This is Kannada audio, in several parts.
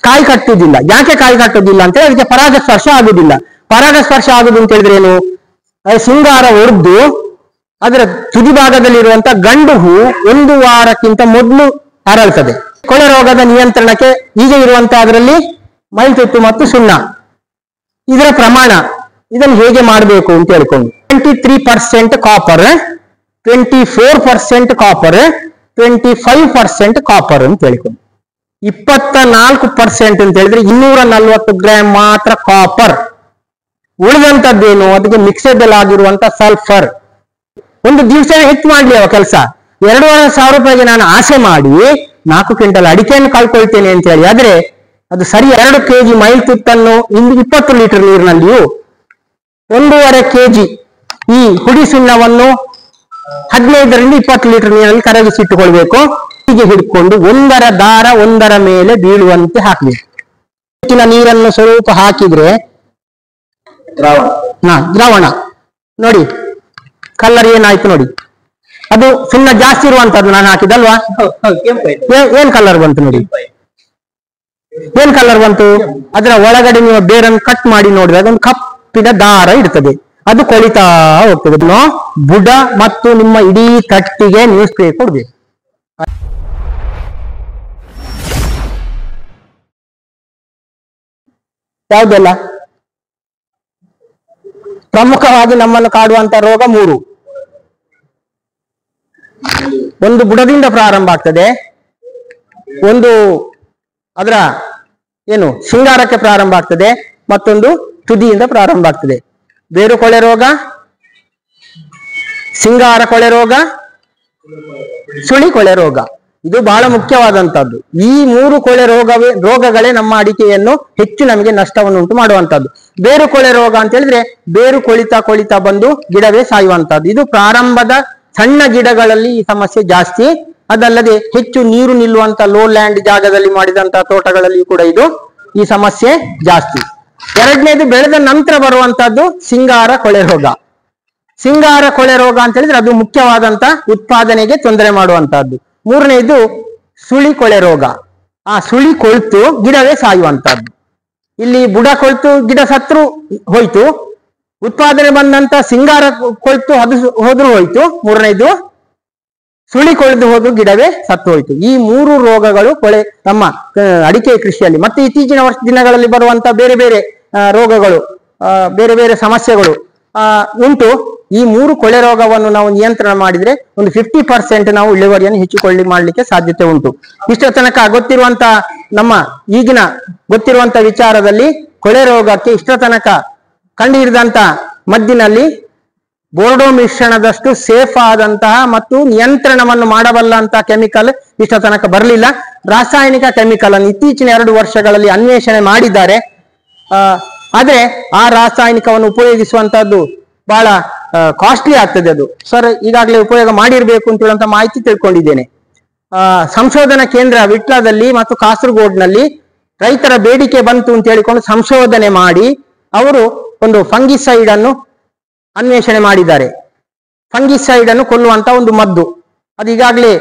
ಕಾಯಿ ಕಟ್ಟುವುದಿಲ್ಲ. ಯಾಕೆ ಕಾಯಿ ಕಟ್ಟುವುದಿಲ್ಲ ಅಂತ ಹೇಳಿ ಅದಕ್ಕೆ ಪರಾಗಸ್ಪರ್ಶ ಆಗುದಿಲ್ಲ. ಪರಾಗಸ್ಪರ್ಶ ಆಗುದು ಅಂತ ಹೇಳಿದ್ರೆ ಏನು, ಸಿಂಗಾರ ಒಡೆದು ಅದರ ತುದಿ ಭಾಗದಲ್ಲಿರುವಂತ ಗಂಡು ಹೂ 1 ವಾರಕ್ಕಿಂತ ಮೊದಲು ಅರಳ್ತದೆ. ಕೊಳೆ ರೋಗದ ನಿಯಂತ್ರಣಕ್ಕೆ ಈಗ ಇರುವಂತ ಅದರಲ್ಲಿ ಮೈಲ್ತುತ್ತು ಮತ್ತು ಸುಣ್ಣ ಇದರ ಪ್ರಮಾಣ, ಇದನ್ನು ಹೇಗೆ ಮಾಡಬೇಕು ಅಂತ ಹೇಳ್ಕೊಂಡು 23% ಕಾಪರ್, 24% ಕಾಪರ್, 25% ಕಾಪರ್ ಅಂತ ಹೇಳ್ಕೊಂಡು 24% ಅಂತ ಹೇಳಿದ್ರೆ 240 ಗ್ರಾಮ್ ಮಾತ್ರ ಕಾಪರ್. ಉಳಿದಂತದ್ದೇನು ಅದಕ್ಕೆ ಮಿಕ್ಸೆಬಲ್ ಆಗಿರುವಂತ ಸಲ್ಫರ್. ಒಂದು ದಿವಸ ಹೆಚ್ಚು ಮಾಡ್ಲಿ ಅವ ಕೆಲಸ. 2,500 ರೂಪಾಯಿಗೆ ನಾನು ಆಸೆ ಮಾಡಿ 4 ಕ್ವಿಂಟಲ್ ಅಡಿಕೆಯನ್ನು ಕಳ್ಕೊಳ್ತೇನೆ ಅಂತ ಹೇಳಿ ಆದ್ರೆ ಅದು ಸರಿ 2 kg ಮೈಲ್ತುತ್ತನ್ನು 20 ಲೀಟರ್ ನೀರಿನಲ್ಲಿಯೂ 1.5 kg ಈ ಹುಡಿ ಸುಣ್ಣವನ್ನು 15 ರಿಂದ 20 ಲೀಟರ್ ನೀರಲ್ಲಿ ಕರಗಿಸಿಟ್ಟುಕೊಳ್ಬೇಕು. ಹೀಗೆ ಹಿಡ್ಕೊಂಡು ಒಂದರ ದಾರ ಒಂದರ ಮೇಲೆ ಬೀಳುವಂತೆ ಹಾಕಬೇಕು. ನೀರನ್ನು ಸ್ವಲ್ಪ ಹಾಕಿದ್ರೆ ದ್ರಾವಣ ನೋಡಿ ಕಲರ್ ಏನಾಯ್ತು ನೋಡಿ. ಅದು ಸುಣ್ಣ ಜಾಸ್ತಿ ಇರುವಂತದ್ದು ನಾನು ಹಾಕಿದಲ್ವಾ, ಏನ್ ಕಲರ್ ಬಂತು ನೋಡಿ, ಏನ್ ಕಲರ್ ಬಂತು. ಅದರ ಒಳಗಡೆ ನೀವು ಬೇರನ್ನು ಕಟ್ ಮಾಡಿ ನೋಡಿದ್ರೆ ಅದೊಂದು ಕಪ್ಪಿನ ದಾರ ಇರ್ತದೆ, ಅದು ಕೊಳಿತಾ ಹೋಗ್ತದೆ. ಬುಡ ಮತ್ತು ನಿಮ್ಮ ಇಡೀ ತಟ್ಟಿಗೆ ನೀವು ಸ್ಪ್ರೇ ಕೊಡ್ಬೇಕು. ಯಾವುದೆಲ್ಲ ಪ್ರಮುಖವಾಗಿ ನಮ್ಮನ್ನು ಕಾಡುವಂತ ರೋಗ 3. ಒಂದು ಬುಡದಿಂದ ಪ್ರಾರಂಭ ಆಗ್ತದೆ, ಒಂದು ಅದರ ಏನು ಸಿಂಗಾರಕ್ಕೆ ಪ್ರಾರಂಭ ಆಗ್ತದೆ, ಮತ್ತೊಂದು ತುದಿಯಿಂದ ಪ್ರಾರಂಭ ಆಗ್ತದೆ. ಬೇರು ಕೊಳೆ ರೋಗ, ಸಿಂಗಾರ ಕೊಳೆ ರೋಗ, ಸುಳಿ ಕೊಳೆ ರೋಗ. ಇದು ಬಹಳ ಮುಖ್ಯವಾದಂತದ್ದು. ಈ 3 ಕೊಳೆ ರೋಗಗಳೇ ನಮ್ಮ ಅಡಿಕೆಯನ್ನು ಹೆಚ್ಚು ನಮಗೆ ನಷ್ಟವನ್ನು ಉಂಟು ಮಾಡುವಂತದ್ದು. ಬೇರು ಕೊಳೆ ರೋಗ ಅಂತ ಹೇಳಿದ್ರೆ ಬೇರು ಕೊಳಿತಾ ಬಂದು ಗಿಡವೇ ಸಾಯುವಂತದ್ದು. ಇದು ಪ್ರಾರಂಭದ ಸಣ್ಣ ಗಿಡಗಳಲ್ಲಿ ಈ ಸಮಸ್ಯೆ ಜಾಸ್ತಿ. ಅದಲ್ಲದೆ ಹೆಚ್ಚು ನೀರು ನಿಲ್ಲುವಂತ ಲೋ ಲ್ಯಾಂಡ್ ಜಾಗದಲ್ಲಿ ಮಾಡಿದಂತಹ ತೋಟಗಳಲ್ಲಿ ಕೂಡ ಈ ಸಮಸ್ಯೆ ಜಾಸ್ತಿ. ಎರಡನೇದು ಬೆಳೆದ ನಂತರ ಬರುವಂತದ್ದು ಸಿಂಗಾರ ಕೊಳೆ ರೋಗ. ಸಿಂಗಾರ ಕೊಳೆ ರೋಗ ಅಂತ ಹೇಳಿದ್ರೆ ಅದು ಮುಖ್ಯವಾದಂತ ಉತ್ಪಾದನೆಗೆ ತೊಂದರೆ ಮಾಡುವಂತಹದ್ದು. ಮೂರನೇದು ಸುಳಿ ಕೊಳೆ ರೋಗ. ಆ ಸುಳಿ ಕೊಳ್ತು ಗಿಡವೇ ಸಾಯುವಂತಹದ್ದು. ಇಲ್ಲಿ ಬುಡ ಕೊಳ್ತು ಗಿಡ ಸತ್ರು ಹೋಯ್ತು, ಉತ್ಪಾದನೆ ಬಂದಂತ ಸಿಂಗಾರ ಕೊಳ್ತು ಅದು ಹೋದ್ರೂ ಹೋಯ್ತು, ಮೂರನೇದು ಸುಳಿ ಕೊಳೆದು ಹೋದ್ರು ಗಿಡವೇ ಸತ್ತು ಹೋಯ್ತು. ಈ 3 ರೋಗಗಳು ನಮ್ಮ ಅಡಿಕೆ ಕೃಷಿಯಲ್ಲಿ ಮತ್ತೆ ಇತ್ತೀಚಿನ ದಿನಗಳಲ್ಲಿ ಬರುವಂತ ಬೇರೆ ಬೇರೆ ರೋಗಗಳು, ಬೇರೆ ಬೇರೆ ಸಮಸ್ಯೆಗಳು ಉಂಟು. ಈ 3 ಕೊಳೆ ರೋಗವನ್ನು ನಾವು ನಿಯಂತ್ರಣ ಮಾಡಿದ್ರೆ ಒಂದು 50% ನಾವು ಇಳುವರಿಯನ್ನು ಹೆಚ್ಚುಕೊಳ್ಳಿ ಮಾಡ್ಲಿಕ್ಕೆ ಸಾಧ್ಯತೆ ಉಂಟು. ಇಷ್ಟ ತನಕ ಗೊತ್ತಿರುವಂತ ನಮ್ಮ ಈಗಿನ ಗೊತ್ತಿರುವಂತ ವಿಚಾರದಲ್ಲಿ ಕೊಳೆ ರೋಗಕ್ಕೆ ಇಷ್ಟ ತನಕ ಕಂಡು ಹಿಡಿದಂತ ಮದ್ದಿನಲ್ಲಿ ಬೋರ್ಡೋ ಮಿಶ್ರಣದಷ್ಟು ಸೇಫ್ ಆದಂತಹ ಮತ್ತು ನಿಯಂತ್ರಣವನ್ನು ಮಾಡಬಲ್ಲಂತಹ ಕೆಮಿಕಲ್ ಇಷ್ಟ ತನಕ ಬರಲಿಲ್ಲ. ರಾಸಾಯನಿಕ ಕೆಮಿಕಲ್ ಅನ್ನು ಇತ್ತೀಚಿನ 2 ವರ್ಷಗಳಲ್ಲಿ ಅನ್ವೇಷಣೆ ಮಾಡಿದ್ದಾರೆ. ಆದ್ರೆ ಆ ರಾಸಾಯನಿಕವನ್ನು ಉಪಯೋಗಿಸುವಂತಹದ್ದು ಬಹಳ ಕಾಸ್ಟ್ಲಿ ಆಗ್ತದೆ. ಅದು ಸರ್ ಈಗಾಗಲೇ ಉಪಯೋಗ ಮಾಡಿರ್ಬೇಕು ಅಂತ ಹೇಳುವಂತ ಮಾಹಿತಿ ತಿಳ್ಕೊಂಡಿದ್ದೇನೆ. ಸಂಶೋಧನಾ ಕೇಂದ್ರ ವಿಟ್ಲದಲ್ಲಿ ಮತ್ತು ಕಾಸರಗೋಡ್ನಲ್ಲಿ ರೈತರ ಬೇಡಿಕೆ ಬಂತು ಅಂತ ಹೇಳಿಕೊಂಡು ಸಂಶೋಧನೆ ಮಾಡಿ ಅವರು ಒಂದು ಫಂಗಿಸೈಡ್ ಅನ್ನು ಅನ್ವೇಷಣೆ ಮಾಡಿದ್ದಾರೆ. ಫಂಗಿಸೈಡ್ ಅನ್ನು ಕೊಲ್ಲುವಂತ ಒಂದು ಮದ್ದು. ಅದು ಈಗಾಗಲೇ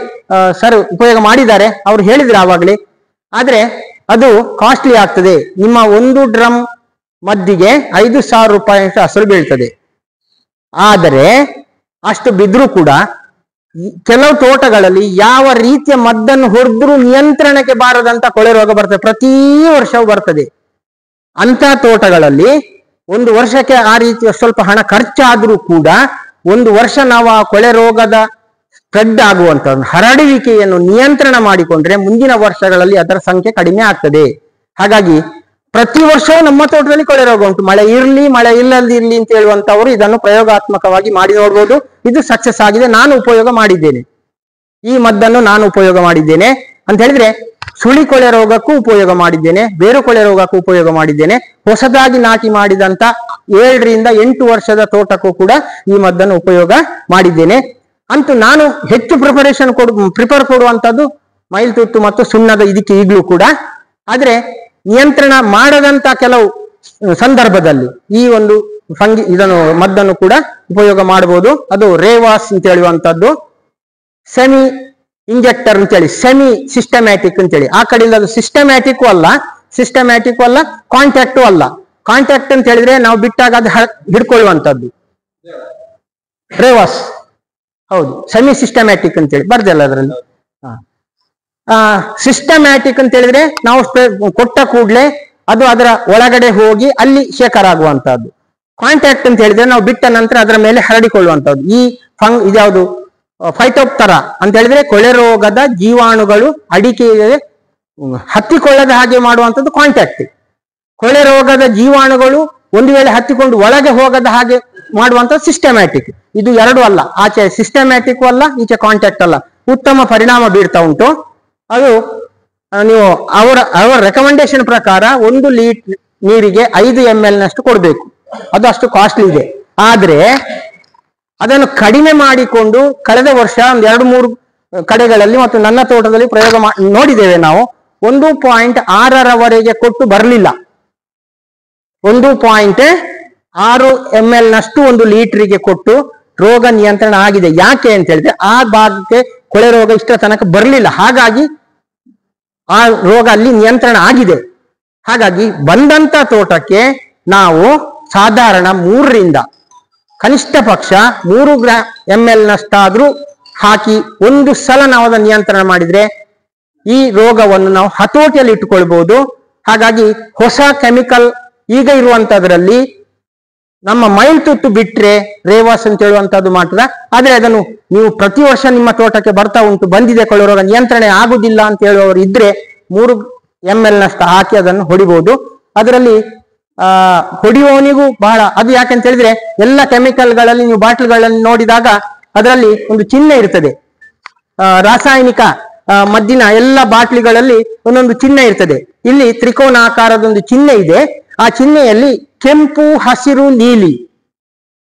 ಸರ್ ಉಪಯೋಗ ಮಾಡಿದ್ದಾರೆ, ಅವರು ಹೇಳಿದ್ರು ಆವಾಗಲೇ. ಆದ್ರೆ ಅದು ಕಾಸ್ಟ್ಲಿ ಆಗ್ತದೆ. ನಿಮ್ಮ 1 ಡ್ರಮ್ ಮದ್ದಿಗೆ 5,000 ರೂಪಾಯಿ ಅಸಲು ಬೀಳ್ತದೆ. ಆದರೆ ಅಷ್ಟು ಬಿದ್ರೂ ಕೂಡ ಕೆಲವು ತೋಟಗಳಲ್ಲಿ ಯಾವ ರೀತಿಯ ಮದ್ದನ್ನು ಹೊಡೆದ್ರೂ ನಿಯಂತ್ರಣಕ್ಕೆ ಬಾರದಂತ ಕೊಳೆ ರೋಗ ಬರ್ತದೆ, ಪ್ರತಿ ವರ್ಷವೂ ಬರ್ತದೆ. ಅಂತ ತೋಟಗಳಲ್ಲಿ 1 ವರ್ಷಕ್ಕೆ ಆ ರೀತಿಯ ಸ್ವಲ್ಪ ಹಣ ಖರ್ಚಾದ್ರೂ ಕೂಡ 1 ವರ್ಷ ನಾವು ಆ ಕೊಳೆ ರೋಗದ ಸ್ಪ್ರೆಡ್ ಆಗುವಂತ ಹರಡುವಿಕೆಯನ್ನು ನಿಯಂತ್ರಣ ಮಾಡಿಕೊಂಡ್ರೆ ಮುಂದಿನ ವರ್ಷಗಳಲ್ಲಿ ಅದರ ಸಂಖ್ಯೆ ಕಡಿಮೆ ಆಗ್ತದೆ. ಹಾಗಾಗಿ ಪ್ರತಿ ವರ್ಷವೂ ನಮ್ಮ ತೋಟದಲ್ಲಿ ಕೊಳೆ ರೋಗ ಉಂಟು. ಮಳೆ ಇರ್ಲಿ ಮಳೆ ಇಲ್ಲದಿರ್ಲಿ ಅಂತ ಹೇಳುವಂತವರು ಇದನ್ನು ಪ್ರಯೋಗಾತ್ಮಕವಾಗಿ ಮಾಡಿ ನೋಡ್ಬೋದು. ಇದು ಸಕ್ಸಸ್ ಆಗಿದೆ. ನಾನು ಉಪಯೋಗ ಮಾಡಿದ್ದೇನೆ, ಈ ಮದ್ದನ್ನು ನಾನು ಉಪಯೋಗ ಮಾಡಿದ್ದೇನೆ ಅಂತ ಹೇಳಿದ್ರೆ ಸುಳಿ ಕೊಳೆ ರೋಗಕ್ಕೂ ಉಪಯೋಗ ಮಾಡಿದ್ದೇನೆ, ಬೇರು ಕೊಳೆ ರೋಗಕ್ಕೂ ಉಪಯೋಗ ಮಾಡಿದ್ದೇನೆ. ಹೊಸದಾಗಿ ನಾಟಿ ಮಾಡಿದಂತ 7 ರಿಂದ 8 ವರ್ಷದ ತೋಟಕ್ಕೂ ಕೂಡ ಈ ಮದ್ದನ್ನು ಉಪಯೋಗ ಮಾಡಿದ್ದೇನೆ. ಅಂತೂ ನಾನು ಹೆಚ್ಚು ಪ್ರಿಪೇರ್ ಕೊಡುವಂತದ್ದು ಮೈಲ್ತುತ್ತು ಮತ್ತು ಸುಣ್ಣದ ಇದಕ್ಕೆ ಈಗಲೂ ಕೂಡ. ಆದ್ರೆ ನಿಯಂತ್ರಣ ಮಾಡದಂತ ಕೆಲವು ಸಂದರ್ಭದಲ್ಲಿ ಈ ಒಂದು ಇದನ್ನು ಮದ್ದನ್ನು ಕೂಡ ಉಪಯೋಗ ಮಾಡಬಹುದು. ಅದು ರೇವಾಸ್ ಅಂತ ಹೇಳುವಂತದ್ದು, ಸೆಮಿ ಇಂಜೆಕ್ಟರ್ ಅಂತೇಳಿ, ಸೆಮಿ ಸಿಸ್ಟಮ್ಯಾಟಿಕ್ ಅಂತೇಳಿ. ಆ ಕಡೆಯಿಂದ ಅದು ಸಿಸ್ಟಮ್ಯಾಟಿಕ್ ಅಲ್ಲ, ಸಿಸ್ಟಮ್ಯಾಟಿಕ್ ಅಲ್ಲ, ಕಾಂಟ್ಯಾಕ್ಟು ಅಲ್ಲ. ಕಾಂಟ್ಯಾಕ್ಟ್ ಅಂತ ಹೇಳಿದ್ರೆ ನಾವು ಬಿಟ್ಟಾಗ ಅದು ಹಿಡ್ಕೊಳ್ಳುವಂಥದ್ದು. ರೇವಾಸ್ ಹೌದು, ಸೆಮಿ ಸಿಸ್ಟಮ್ಯಾಟಿಕ್ ಅಂತ ಹೇಳಿ ಬರ್ದಲ್ಲ ಅದರಲ್ಲಿ. ಸಿಸ್ಟಮ್ಯಾಟಿಕ್ ಅಂತ ಹೇಳಿದ್ರೆ ನಾವು ಕೊಟ್ಟ ಕೂಡಲೇ ಅದು ಅದರ ಒಳಗಡೆ ಹೋಗಿ ಅಲ್ಲಿ ಶೇಖರ ಆಗುವಂತಹದ್ದು. ಕಾಂಟ್ಯಾಕ್ಟ್ ಅಂತ ಹೇಳಿದ್ರೆ ನಾವು ಬಿಟ್ಟ ನಂತರ ಅದರ ಮೇಲೆ ಹರಡಿಕೊಳ್ಳುವಂತಹದ್ದು. ಈ ಇದ್ಯಾವುದು ಫೈಟೋಪ್ತರಾ ಅಂತ ಹೇಳಿದ್ರೆ ಕೊಳೆ ರೋಗದ ಜೀವಾಣುಗಳು ಅಡಿಕೆಗೆ ಹತ್ತಿಕೊಳ್ಳದ ಹಾಗೆ ಮಾಡುವಂಥದ್ದು ಕಾಂಟ್ಯಾಕ್ಟ್. ಕೊಳೆ ರೋಗದ ಜೀವಾಣುಗಳು ಒಂದು ವೇಳೆ ಹತ್ತಿಕೊಂಡು ಒಳಗೆ ಹೋಗದ ಹಾಗೆ ಮಾಡುವಂಥದ್ದು ಸಿಸ್ಟಮ್ಯಾಟಿಕ್. ಇದು ಎರಡು ಅಲ್ಲ, ಆಚೆ ಸಿಸ್ಟಮ್ಯಾಟಿಕ್ ಅಲ್ಲ, ಈಚೆ ಕಾಂಟ್ಯಾಕ್ಟ್ ಅಲ್ಲ. ಉತ್ತಮ ಪರಿಣಾಮ ಬೀರ್ತಾ ಉಂಟು. ಅದು ನೀವು ಅವರ ರೆಕಮೆಂಡೇಶನ್ ಪ್ರಕಾರ 1 ಲೀಟರ್ ನೀರಿಗೆ 5 ml ನಷ್ಟು ಕೊಡಬೇಕು. ಅದು ಅಷ್ಟು ಕಾಸ್ಟ್ಲಿ ಇದೆ. ಆದ್ರೆ ಅದನ್ನು ಕಡಿಮೆ ಮಾಡಿಕೊಂಡು ಕಳೆದ ವರ್ಷ ಒಂದು 2-3 ಕಡೆಗಳಲ್ಲಿ ಮತ್ತು ನನ್ನ ತೋಟದಲ್ಲಿ ಪ್ರಯೋಗ ನೋಡಿದ್ದೇವೆ ನಾವು. 1.6 ಕೊಟ್ಟು ಬರಲಿಲ್ಲ. 1.6 ml ನಷ್ಟು 1 ಲೀಟರ್ಗೆ ಕೊಟ್ಟು ರೋಗ ನಿಯಂತ್ರಣ ಆಗಿದೆ. ಯಾಕೆ ಅಂತ ಹೇಳಿದ್ರೆ ಆ ಭಾಗಕ್ಕೆ ಕೊಳೆ ರೋಗ ಇಷ್ಟ ತನಕ ಬರಲಿಲ್ಲ, ಹಾಗಾಗಿ ಆ ರೋಗ ಅಲ್ಲಿ ನಿಯಂತ್ರಣ ಆಗಿದೆ. ಹಾಗಾಗಿ ಬಂದಂತ ತೋಟಕ್ಕೆ ನಾವು ಸಾಧಾರಣ 3 ರಿಂದ ಕನಿಷ್ಠ ಪಕ್ಷ 3 ml ನಷ್ಟಾದ್ರೂ ಹಾಕಿ ಒಂದು ಸಲ ನಾವು ಅದನ್ನು ನಿಯಂತ್ರಣ ಮಾಡಿದ್ರೆ ಈ ರೋಗವನ್ನು ನಾವು ಹತೋಟಿಯಲ್ಲಿ ಇಟ್ಟುಕೊಳ್ಬಹುದು. ಹಾಗಾಗಿ ಹೊಸ ಕೆಮಿಕಲ್ ಈಗ ಇರುವಂತದ್ರಲ್ಲಿ ನಮ್ಮ ಮೈಲ್ತುತ್ತು ಬಿಟ್ರೆ ರೇವಾಸ್ ಅಂತ ಹೇಳುವಂತದ್ದು ಮಾತ್ರ. ಆದ್ರೆ ಅದನ್ನು ನೀವು ಪ್ರತಿ ವರ್ಷ ನಿಮ್ಮ ತೋಟಕ್ಕೆ ಬರ್ತಾ ಉಂಟು, ಬಂದಿದೆ ಕೊಳೆ ರೋಗ, ನಿಯಂತ್ರಣ ಆಗುದಿಲ್ಲ ಅಂತ ಹೇಳುವವರು ಇದ್ರೆ 3 ml ನಷ್ಟು ಹಾಕಿ ಅದನ್ನು ಹೊಡಿಬಹುದು. ಅದರಲ್ಲಿ ಹೊಡೆಯುವವನಿಗೂ ಬಹಳ ಅದು ಯಾಕಂತ ಹೇಳಿದ್ರೆ ಎಲ್ಲ ಕೆಮಿಕಲ್ಗಳಲ್ಲಿ ನೀವು ಬಾಟಲ್ಗಳಲ್ಲಿ ನೋಡಿದಾಗ ಅದರಲ್ಲಿ ಒಂದು ಚಿಹ್ನೆ ಇರ್ತದೆ. ರಾಸಾಯನಿಕ ಮದ್ದಿನ ಎಲ್ಲ ಬಾಟ್ಲಿಗಳಲ್ಲಿ ಒಂದೊಂದು ಚಿಹ್ನೆ ಇರ್ತದೆ. ಇಲ್ಲಿ ತ್ರಿಕೋನಾಕಾರದೊಂದು ಚಿಹ್ನೆ ಇದೆ. ಆ ಚಿಹ್ನೆಯಲ್ಲಿ ಕೆಂಪು, ಹಸಿರು, ನೀಲಿ,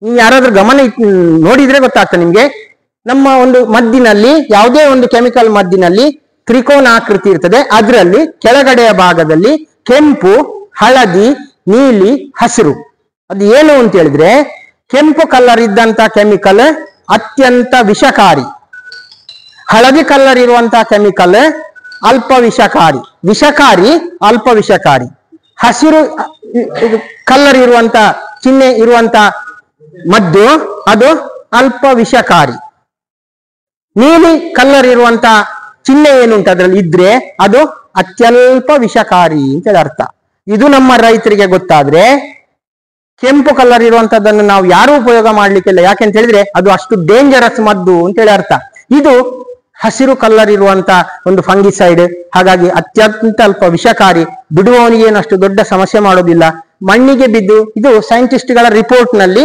ನೀವು ಯಾರಾದ್ರೂ ಗಮನ ನೋಡಿದ್ರೆ ಗೊತ್ತಾಗ್ತದೆ ನಿಮ್ಗೆ. ನಮ್ಮ ಒಂದು ಮದ್ದಿನಲ್ಲಿ ಯಾವುದೇ ಒಂದು ಕೆಮಿಕಲ್ ಮದ್ದಿನಲ್ಲಿ ತ್ರಿಕೋನಾಕೃತಿ ಇರ್ತದೆ. ಅದರಲ್ಲಿ ಕೆಳಗಡೆಯ ಭಾಗದಲ್ಲಿ ಕೆಂಪು, ಹಳದಿ, ನೀಲಿ, ಹಸಿರು. ಅದು ಏನು ಅಂತ ಹೇಳಿದ್ರೆ ಕೆಂಪು ಕಲರ್ ಇದ್ದಂತ ಕೆಮಿಕಲ್ ಅತ್ಯಂತ ವಿಷಕಾರಿ, ಹಳದಿ ಕಲರ್ ಇರುವಂತಹ ಕೆಮಿಕಲ್ ಅಲ್ಪ ವಿಷಕಾರಿ, ವಿಷಕಾರಿ ಅಲ್ಪ ವಿಷಕಾರಿ. ಹಸಿರು ಕಲರ್ ಇರುವಂತ ಚಿಹ್ನೆ ಇರುವಂತ ಮದ್ದು ಅದು ಅಲ್ಪ ವಿಷಕಾರಿ. ನೀಲಿ ಕಲರ್ ಇರುವಂತ ಚಿಹ್ನೆ ಏನುಂಟು ಅದರಲ್ಲಿ ಇದ್ರೆ ಅದು ಅತ್ಯಲ್ಪ ವಿಷಕಾರಿ ಅಂತೇಳಿ ಅರ್ಥ. ಇದು ನಮ್ಮ ರೈತರಿಗೆ ಗೊತ್ತಾದ್ರೆ ಕೆಂಪು ಕಲರ್ ಇರುವಂತದ್ದನ್ನು ನಾವು ಯಾರು ಉಪಯೋಗ ಮಾಡ್ಲಿಕ್ಕಿಲ್ಲ. ಯಾಕೆಂತ ಹೇಳಿದ್ರೆ ಅದು ಅಷ್ಟು ಡೇಂಜರಸ್ ಮದ್ದು ಅಂತೇಳಿ ಅರ್ಥ. ಇದು ಹಸಿರು ಕಲರ್ ಇರುವಂತ ಒಂದು ಫಂಗಿಸೈಡ್, ಹಾಗಾಗಿ ಅತ್ಯಂತ ಅಲ್ಪ ವಿಷಕಾರಿ. ಬಿಡುವವನಿಗೆ ಏನಷ್ಟು ದೊಡ್ಡ ಸಮಸ್ಯೆ ಮಾಡೋದಿಲ್ಲ. ಮಣ್ಣಿಗೆ ಬಿದ್ದು ಇದು ಸೈಂಟಿಸ್ಟ್ಗಳ ರಿಪೋರ್ಟ್ ನಲ್ಲಿ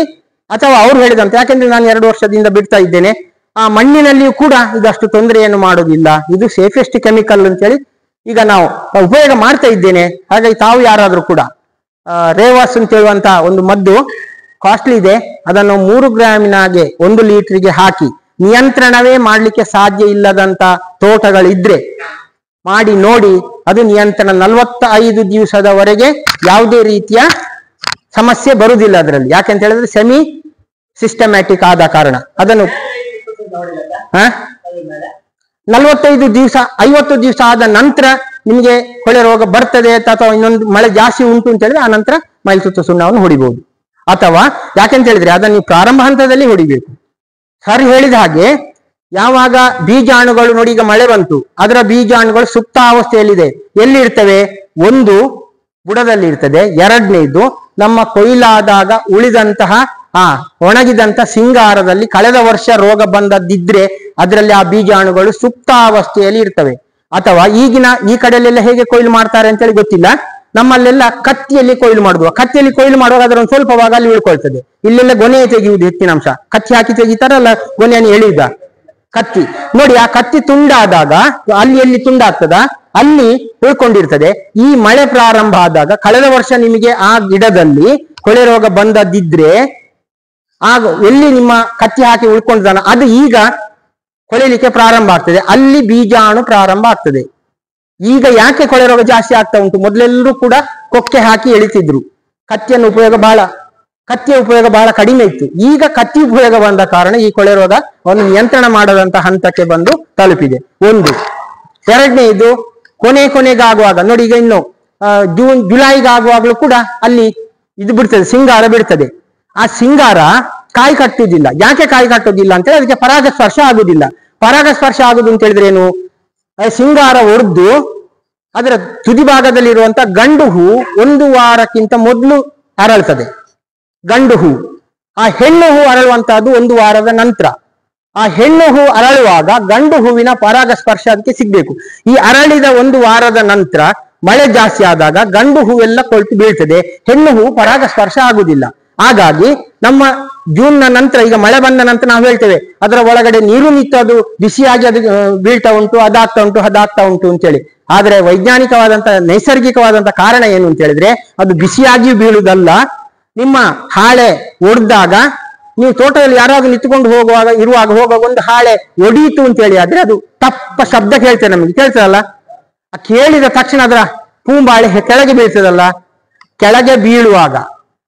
ಅಥವಾ ಅವ್ರು ಹೇಳಿದಂತೆ, ಯಾಕೆಂದ್ರೆ ನಾನು 2 ವರ್ಷದಿಂದ ಬಿಡ್ತಾ ಇದ್ದೇನೆ, ಆ ಮಣ್ಣಿನಲ್ಲಿಯೂ ಕೂಡ ಇದಷ್ಟು ತೊಂದರೆಯನ್ನು ಮಾಡೋದಿಲ್ಲ. ಇದು ಸೇಫೆಸ್ಟ್ ಕೆಮಿಕಲ್ ಅಂತೇಳಿ ಈಗ ನಾವು ಉಪಯೋಗ ಮಾಡ್ತಾ ಇದ್ದೇನೆ. ಹಾಗಾಗಿ ತಾವು ಯಾರಾದ್ರೂ ಕೂಡ ರೇವಾಸ್ ಅಂತ ಹೇಳುವಂತ ಒಂದು ಮದ್ದು ಕಾಸ್ಟ್ಲಿ ಇದೆ, ಅದನ್ನು 3 ಗ್ರಾಮಿನಾಗೆ 1 ಲೀಟರ್ಗೆ ಹಾಕಿ ನಿಯಂತ್ರಣವೇ ಮಾಡ್ಲಿಕ್ಕೆ ಸಾಧ್ಯ ಇಲ್ಲದಂತ ತೋಟಗಳಿದ್ರೆ ಮಾಡಿ ನೋಡಿ. ಅದು ನಿಯಂತ್ರಣ 45 ದಿವಸದವರೆಗೆ ಯಾವುದೇ ರೀತಿಯ ಸಮಸ್ಯೆ ಬರುವುದಿಲ್ಲ ಅದರಲ್ಲಿ. ಯಾಕೆಂತ ಹೇಳಿದ್ರೆ ಸೆಮಿ ಸಿಸ್ಟಮ್ಯಾಟಿಕ್ ಆದ ಕಾರಣ ಅದನ್ನು 45 ದಿವಸ 50 ದಿವಸ ಆದ ನಂತರ ನಿಮಗೆ ಕೊಳೆ ರೋಗ ಬರ್ತದೆ ಅಥವಾ ಇನ್ನೊಂದು ಮಳೆ ಜಾಸ್ತಿ ಉಂಟು ಅಂತ ಹೇಳಿದ್ರೆ ಆ ನಂತರ ಮೈಲ್ತುತ್ತು ಸುಣ್ಣವನ್ನು ಹೊಡಿಬಹುದು. ಅಥವಾ ಯಾಕೆಂತ ಹೇಳಿದ್ರೆ ಅದನ್ನು ನೀವು ಪ್ರಾರಂಭ ಹಂತದಲ್ಲಿ ಹೊಡಿಬೇಕು. ಸರ್ ಹೇಳಿದ ಹಾಗೆ ಯಾವಾಗ ಬೀಜಾಣುಗಳು ನೋಡಿ, ಈಗ ಮಳೆ ಬಂತು, ಅದರ ಬೀಜಾಣುಗಳು ಸುಪ್ತಾವಸ್ಥೆಯಲ್ಲಿದೆ. ಎಲ್ಲಿ ಇರ್ತವೆ? ಒಂದು ಬುಡದಲ್ಲಿ ಇರ್ತದೆ, ಎರಡನೇದು ನಮ್ಮ ಕೊಯ್ಲಾದಾಗ ಉಳಿದಂತಹ ಒಣಗಿದಂತ ಸಿಂಗಾರದಲ್ಲಿ ಕಳೆದ ವರ್ಷ ರೋಗ ಬಂದದ್ದಿದ್ರೆ ಅದರಲ್ಲಿ ಆ ಬೀಜಾಣುಗಳು ಸುಪ್ತಾವಸ್ಥೆಯಲ್ಲಿ ಇರ್ತವೆ. ಅಥವಾ ಈ ಕಡೆಯಲ್ಲೆಲ್ಲ ಹೇಗೆ ಕೊಯ್ಲು ಮಾಡ್ತಾರೆ ಅಂತೇಳಿ ಗೊತ್ತಿಲ್ಲ, ನಮ್ಮಲ್ಲೆಲ್ಲ ಕತ್ತಿಯಲ್ಲಿ ಕೊಯ್ಲು ಮಾಡುವ. ಕತ್ತಿಯಲ್ಲಿ ಕೊಯ್ಲು ಮಾಡುವಾಗ ಅದರ ಒಂದು ಸ್ವಲ್ಪ ಭಾಗ ಅಲ್ಲಿ ಉಳ್ಕೊಳ್ತದೆ. ಇಲ್ಲೆಲ್ಲ ಗೊನೆ ತೆಗೆಯುವುದು ಹೆಚ್ಚಿನ ಅಂಶ. ಕತ್ತಿ ಹಾಕಿ ತೆಗಿತಾರಲ್ಲ ಗೊನೆಯನ್ನು ಎಳೆಯುವುದ ಕತ್ತಿ ನೋಡಿ, ಆ ಕತ್ತಿ ತುಂಡಾದಾಗ ಅಲ್ಲಿ ಎಲ್ಲಿ ತುಂಡಾಗ್ತದ ಅಲ್ಲಿ ಉಳ್ಕೊಂಡಿರ್ತದೆ. ಈ ಮಳೆ ಪ್ರಾರಂಭ ಆದಾಗ ಕಳೆದ ವರ್ಷ ನಿಮಗೆ ಆ ಗಿಡದಲ್ಲಿ ಕೊಳೆ ರೋಗ ಬಂದದ್ದಿದ್ರೆ ಆಗ ಎಲ್ಲಿ ನಿಮ್ಮ ಕತ್ತಿ ಹಾಕಿ ಉಳ್ಕೊಂಡಿದ್ದಾನ ಅದು ಈಗ ಕೊಳೆಯಲಿಕ್ಕೆ ಪ್ರಾರಂಭ ಆಗ್ತದೆ, ಅಲ್ಲಿ ಬೀಜಾಣು ಪ್ರಾರಂಭ ಆಗ್ತದೆ. ಈಗ ಯಾಕೆ ಕೊಳೆ ರೋಗ ಜಾಸ್ತಿ ಆಗ್ತಾ ಉಂಟು? ಮೊದಲೆಲ್ಲರೂ ಕೂಡ ಕೊಕ್ಕೆ ಹಾಕಿ ಎಳಿತಿದ್ರು, ಕತ್ತಿಯ ಉಪಯೋಗ ಬಹಳ ಕಡಿಮೆ ಇತ್ತು. ಈಗ ಕತ್ತಿ ಉಪಯೋಗ ಬಂದ ಕಾರಣ ಈ ಕೊಳೆ ರೋಗ ಒಂದು ನಿಯಂತ್ರಣ ಮಾಡದಂತ ಹಂತಕ್ಕೆ ಬಂದು ತಲುಪಿದೆ. ಒಂದು. ಎರಡನೇ, ಇದು ಕೊನೆಗಾಗುವಾಗ ನೋಡಿ, ಈಗ ಇನ್ನು ಜುಲೈಗೆ ಆಗುವಾಗಲೂ ಕೂಡ ಅಲ್ಲಿ ಇದು ಬಿಡ್ತದೆ, ಸಿಂಗಾರ ಬಿಡ್ತದೆ. ಆ ಸಿಂಗಾರ ಕಾಯಿ ಕಟ್ಟುವುದಿಲ್ಲ. ಯಾಕೆ ಕಾಯಿ ಕಟ್ಟುವುದಿಲ್ಲ ಅಂತ ಹೇಳಿ ಅದಕ್ಕೆ ಪರಾಗಸ್ಪರ್ಶ ಆಗುದಿಲ್ಲ. ಪರಾಗಸ್ಪರ್ಶ ಆಗುದು ಅಂತ ಹೇಳಿದ್ರೆ ಏನು, ಸಿಂಗಾರ ಒಡೆದು ಅದರ ತುದಿ ಭಾಗದಲ್ಲಿರುವಂತ ಗಂಡು ಹೂ 1 ವಾರಕ್ಕಿಂತ ಮೊದಲು ಅರಳ್ತದೆ ಗಂಡು ಹೂ. ಆ ಹೆಣ್ಣು ಹೂ ಅರಳುವಂತಹದ್ದು 1 ವಾರದ ನಂತರ. ಆ ಹೆಣ್ಣು ಹೂ ಅರಳುವಾಗ ಗಂಡು ಹೂವಿನ ಪರಾಗಸ್ಪರ್ಶ ಅದಕ್ಕೆ ಸಿಗ್ಬೇಕು. ಈ ಅರಳಿದ 1 ವಾರದ ನಂತರ ಮಳೆ ಜಾಸ್ತಿ ಆದಾಗ ಗಂಡು ಹೂವೆಲ್ಲ ಕೊಳ್ತು ಬೀಳ್ತದೆ, ಹೆಣ್ಣು ಹೂ ಪರಾಗಸ್ಪರ್ಶ ಆಗುದಿಲ್ಲ. ಹಾಗಾಗಿ ನಮ್ಮ ಜೂನ್ನ ನಂತರ, ಈಗ ಮಳೆ ಬಂದ ನಂತರ ನಾವು ಹೇಳ್ತೇವೆ ಅದರ ಒಳಗಡೆ ನೀರು ನಿಂತು ಅದು ಬಿಸಿಯಾಗಿ ಅದು ಬೀಳ್ತಾ ಉಂಟು, ಅದಾಗ್ತಾ ಉಂಟು ಅಂತೇಳಿ. ಆದ್ರೆ ವೈಜ್ಞಾನಿಕವಾದಂತ ನೈಸರ್ಗಿಕವಾದಂತ ಕಾರಣ ಏನು ಅಂತ ಹೇಳಿದ್ರೆ ಅದು ಬಿಸಿಯಾಗಿ ಬೀಳುವುದಲ್ಲ. ನಿಮ್ಮ ಹಾಳೆ ಒಡೆದಾಗ ನೀವು ತೋಟದಲ್ಲಿ ಯಾರಾದ್ರೂ ನಿಂತುಕೊಂಡು ಇರುವಾಗ ಒಂದು ಹಾಳೆ ಒಡೀತು ಅಂತ ಹೇಳಿ ಆದ್ರೆ ಅದು ತಪ್ಪ ಶಬ್ದ ಕೇಳ್ತೇವೆ, ನಮಗೆ ಕೇಳ್ತದಲ್ಲ. ಕೇಳಿದ ತಕ್ಷಣ ಅದರ ಪೂಂಬಾಳೆ ಕೆಳಗೆ ಬೀಳ್ತದಲ್ಲ, ಕೆಳಗೆ ಬೀಳುವಾಗ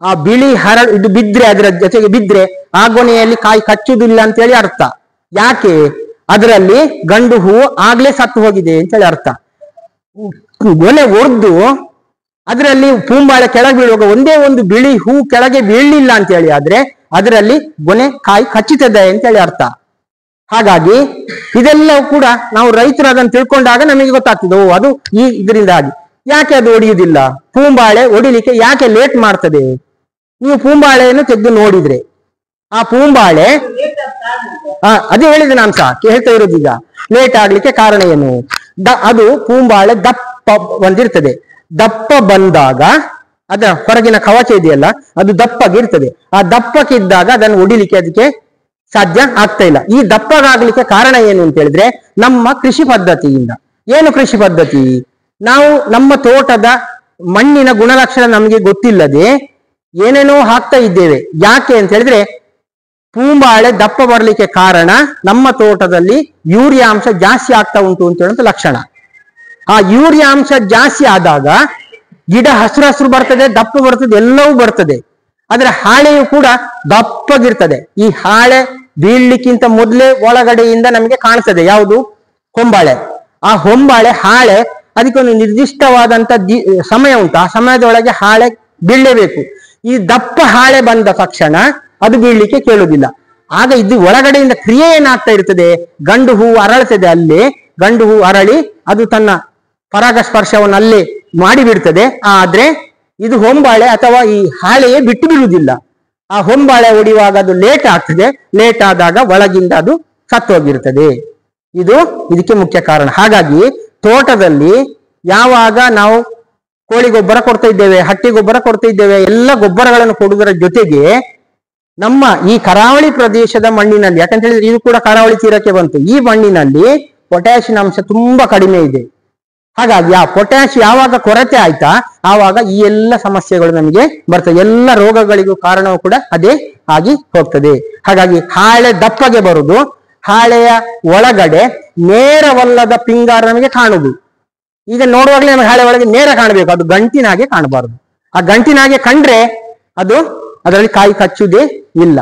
ಆ ಬಿಳಿ ಇದು ಬಿದ್ರೆ, ಅದರ ಜೊತೆಗೆ ಬಿದ್ರೆ ಆ ಗೊನೆಯಲ್ಲಿ ಕಾಯಿ ಕಚ್ಚುವುದಿಲ್ಲ ಅಂತೇಳಿ ಅರ್ಥ. ಯಾಕೆ, ಅದರಲ್ಲಿ ಗಂಡು ಹೂ ಆಗ್ಲೇ ಸತ್ತು ಹೋಗಿದೆ ಅಂತೇಳಿ ಅರ್ಥ. ಗೊನೆ ಒಡೆದು ಅದರಲ್ಲಿ ಪೂಂಬಾಳೆ ಕೆಳಗೆ ಬೀಳುವಾಗ ಒಂದೇ ಒಂದು ಬಿಳಿ ಹೂ ಕೆಳಗೆ ಬೀಳಲಿಲ್ಲ ಅಂತ ಹೇಳಿ ಆದ್ರೆ ಅದರಲ್ಲಿ ಗೊನೆ ಕಾಯಿ ಕಚ್ಚುತ್ತದೆ ಅಂತೇಳಿ ಅರ್ಥ. ಹಾಗಾಗಿ ಇದೆಲ್ಲವೂ ಕೂಡ ನಾವು ರೈತರು ಅದನ್ನು ತಿಳ್ಕೊಂಡಾಗ ನಮಗೆ ಗೊತ್ತಾಗ್ತದೆ, ಓ ಅದು ಇದರಿಂದಾಗಿ. ಯಾಕೆ ಅದು ಒಡೆಯುವುದಿಲ್ಲ, ಪೂಂಬಾಳೆ ಒಡಿಲಿಕ್ಕೆ ಯಾಕೆ ಲೇಟ್ ಮಾಡ್ತದೆ? ನೀವು ಪೂಂಬಾಳೆಯನ್ನು ತೆಗೆದು ನೋಡಿದ್ರೆ ಆ ಪೂಂಬಾಳೆ ಅದೇ ಹೇಳಿದೆ ನಾನು ಸಹ ಹೇಳ್ತಾ ಇರೋದು. ಈಗ ಲೇಟ್ ಆಗ್ಲಿಕ್ಕೆ ಕಾರಣ ಏನು, ಅದು ಪೂಂಬಾಳೆ ದಪ್ಪ ಬಂದಿರ್ತದೆ. ದಪ್ಪ ಬಂದಾಗ ಅದರ ಹೊರಗಿನ ಕವಚ ಇದೆಯಲ್ಲ ಅದು ದಪ್ಪಗಿರ್ತದೆ. ಆ ದಪ್ಪಕ್ಕಿದ್ದಾಗ ಅದನ್ನು ಒಡಿಲಿಕ್ಕೆ ಅದಕ್ಕೆ ಸಾಧ್ಯ ಆಗ್ತಾ ಇಲ್ಲ. ಈ ದಪ್ಪಗಾಗ್ಲಿಕ್ಕೆ ಕಾರಣ ಏನು ಅಂತ ಹೇಳಿದ್ರೆ ನಮ್ಮ ಕೃಷಿ ಪದ್ಧತಿಯಿಂದ. ಏನು ಕೃಷಿ ಪದ್ಧತಿ, ನಾವು ನಮ್ಮ ತೋಟದ ಮಣ್ಣಿನ ಗುಣಲಕ್ಷಣ ನಮಗೆ ಗೊತ್ತಿಲ್ಲದೆ ಏನೇನೋ ಹಾಕ್ತಾ ಇದ್ದೇವೆ. ಯಾಕೆ ಅಂತ ಹೇಳಿದ್ರೆ ಪೂಂಬಾಳೆ ದಪ್ಪ ಬರಲಿಕ್ಕೆ ಕಾರಣ ನಮ್ಮ ತೋಟದಲ್ಲಿ ಯೂರಿಯಾ ಅಂಶ ಜಾಸ್ತಿ ಆಗ್ತಾ ಉಂಟು ಅಂತ ಹೇಳುವಂತ ಲಕ್ಷಣ. ಆ ಯೂರಿಯಾ ಅಂಶ ಜಾಸ್ತಿ ಆದಾಗ ಗಿಡ ಹಸಿರು ಬರ್ತದೆ, ದಪ್ಪ ಬರ್ತದೆ, ಎಲ್ಲವೂ ಬರ್ತದೆ. ಆದ್ರೆ ಹಾಳೆಯು ಕೂಡ ದಪ್ಪಗಿರ್ತದೆ. ಈ ಹಾಳೆ ಬೀಳ್ಲಿಕ್ಕಿಂತ ಮೊದಲೇ ಒಳಗಡೆಯಿಂದ ನಮಗೆ ಕಾಣಿಸ್ತದೆ ಯಾವುದು, ಹೊಂಬಾಳೆ. ಆ ಹೊಂಬಾಳೆ ಹಾಳೆ ಅದಕ್ಕೊಂದು ನಿರ್ದಿಷ್ಟವಾದಂತ ಸಮಯ ಉಂಟು. ಆ ಸಮಯದೊಳಗೆ ಹಾಳೆ ಬೀಳಲೇಬೇಕು. ಈ ದಪ್ಪ ಹಾಳೆ ಬಂದ ತಕ್ಷಣ ಅದು ಬೀಳ್ಲಿಕ್ಕೆ ಕೇಳುವುದಿಲ್ಲ. ಆಗ ಇದು ಒಳಗಡೆಯಿಂದ ಕ್ರಿಯೆ ಏನಾಗ್ತಾ ಇರ್ತದೆ, ಗಂಡು ಹೂ ಅರಳ್ತದೆ. ಅಲ್ಲೇ ಗಂಡು ಹೂ ಅರಳಿ ಅದು ತನ್ನ ಪರಾಗಸ್ಪರ್ಶವನ್ನು ಅಲ್ಲೇ ಮಾಡಿಬಿಡ್ತದೆ. ಆದ್ರೆ ಇದು ಹೊಂಬಾಳೆ ಅಥವಾ ಈ ಹಾಳೆಯೇ ಬಿಟ್ಟು ಬಿಡುವುದಿಲ್ಲ. ಆ ಹೊಂಬಾಳೆ ಹೊಡೆಯುವಾಗ ಅದು ಲೇಟ್ ಆಗ್ತದೆ. ಲೇಟ್ ಆದಾಗ ಒಳಗಿಂದ ಅದು ಸತ್ತೋಗಿರ್ತದೆ. ಇದಕ್ಕೆ ಮುಖ್ಯ ಕಾರಣ. ಹಾಗಾಗಿ ತೋಟದಲ್ಲಿ ಯಾವಾಗ ನಾವು ಕೋಳಿ ಗೊಬ್ಬರ ಕೊಡ್ತಾ ಇದ್ದೇವೆ, ಹಟ್ಟಿ ಗೊಬ್ಬರ ಕೊಡ್ತಾ ಇದ್ದೇವೆ, ಎಲ್ಲ ಗೊಬ್ಬರಗಳನ್ನು ಕೊಡುವುದರ ಜೊತೆಗೆ ನಮ್ಮ ಈ ಕರಾವಳಿ ಪ್ರದೇಶದ ಮಣ್ಣಿನಲ್ಲಿ, ಯಾಕಂತ ಹೇಳಿದ್ರೆ ಇದು ಕೂಡ ಕರಾವಳಿ ತೀರಕ್ಕೆ ಬಂತು, ಈ ಮಣ್ಣಿನಲ್ಲಿ ಪೊಟ್ಯಾಷಿಯಂ ಅಂಶ ತುಂಬಾ ಕಡಿಮೆ ಇದೆ. ಹಾಗಾಗಿ ಆ ಪೊಟ್ಯಾಷ್ ಯಾವಾಗ ಕೊರತೆ ಆಯ್ತಾ ಆವಾಗ ಈ ಎಲ್ಲ ಸಮಸ್ಯೆಗಳು ನಮಗೆ ಬರ್ತದೆ. ಎಲ್ಲ ರೋಗಗಳಿಗೂ ಕಾರಣವೂ ಕೂಡ ಅದೇ ಆಗಿ ಹೋಗ್ತದೆ. ಹಾಗಾಗಿ ಹಾಳೆ ದಪ್ಪಗೆ ಬರುದು, ಹಾಳೆಯ ಒಳಗಡೆ ನೇರವಲ್ಲದ ಪಿಂಗಾರ ನಮಗೆ ಕಾಣುದು. ಈಗ ನೋಡುವಾಗಲೇ ನಮಗೆ ಹಾಳೆ ಒಳಗೆ ನೇರ ಕಾಣಬೇಕು, ಅದು ಗಂಟಿನ ಹಾಗೆ ಕಾಣಬಾರದು. ಆ ಗಂಟಿನ ಹಾಗೆ ಕಂಡ್ರೆ ಅದು ಅದರಲ್ಲಿ ಕಾಯಿ ಕಚ್ಚುವುದೇ ಇಲ್ಲ.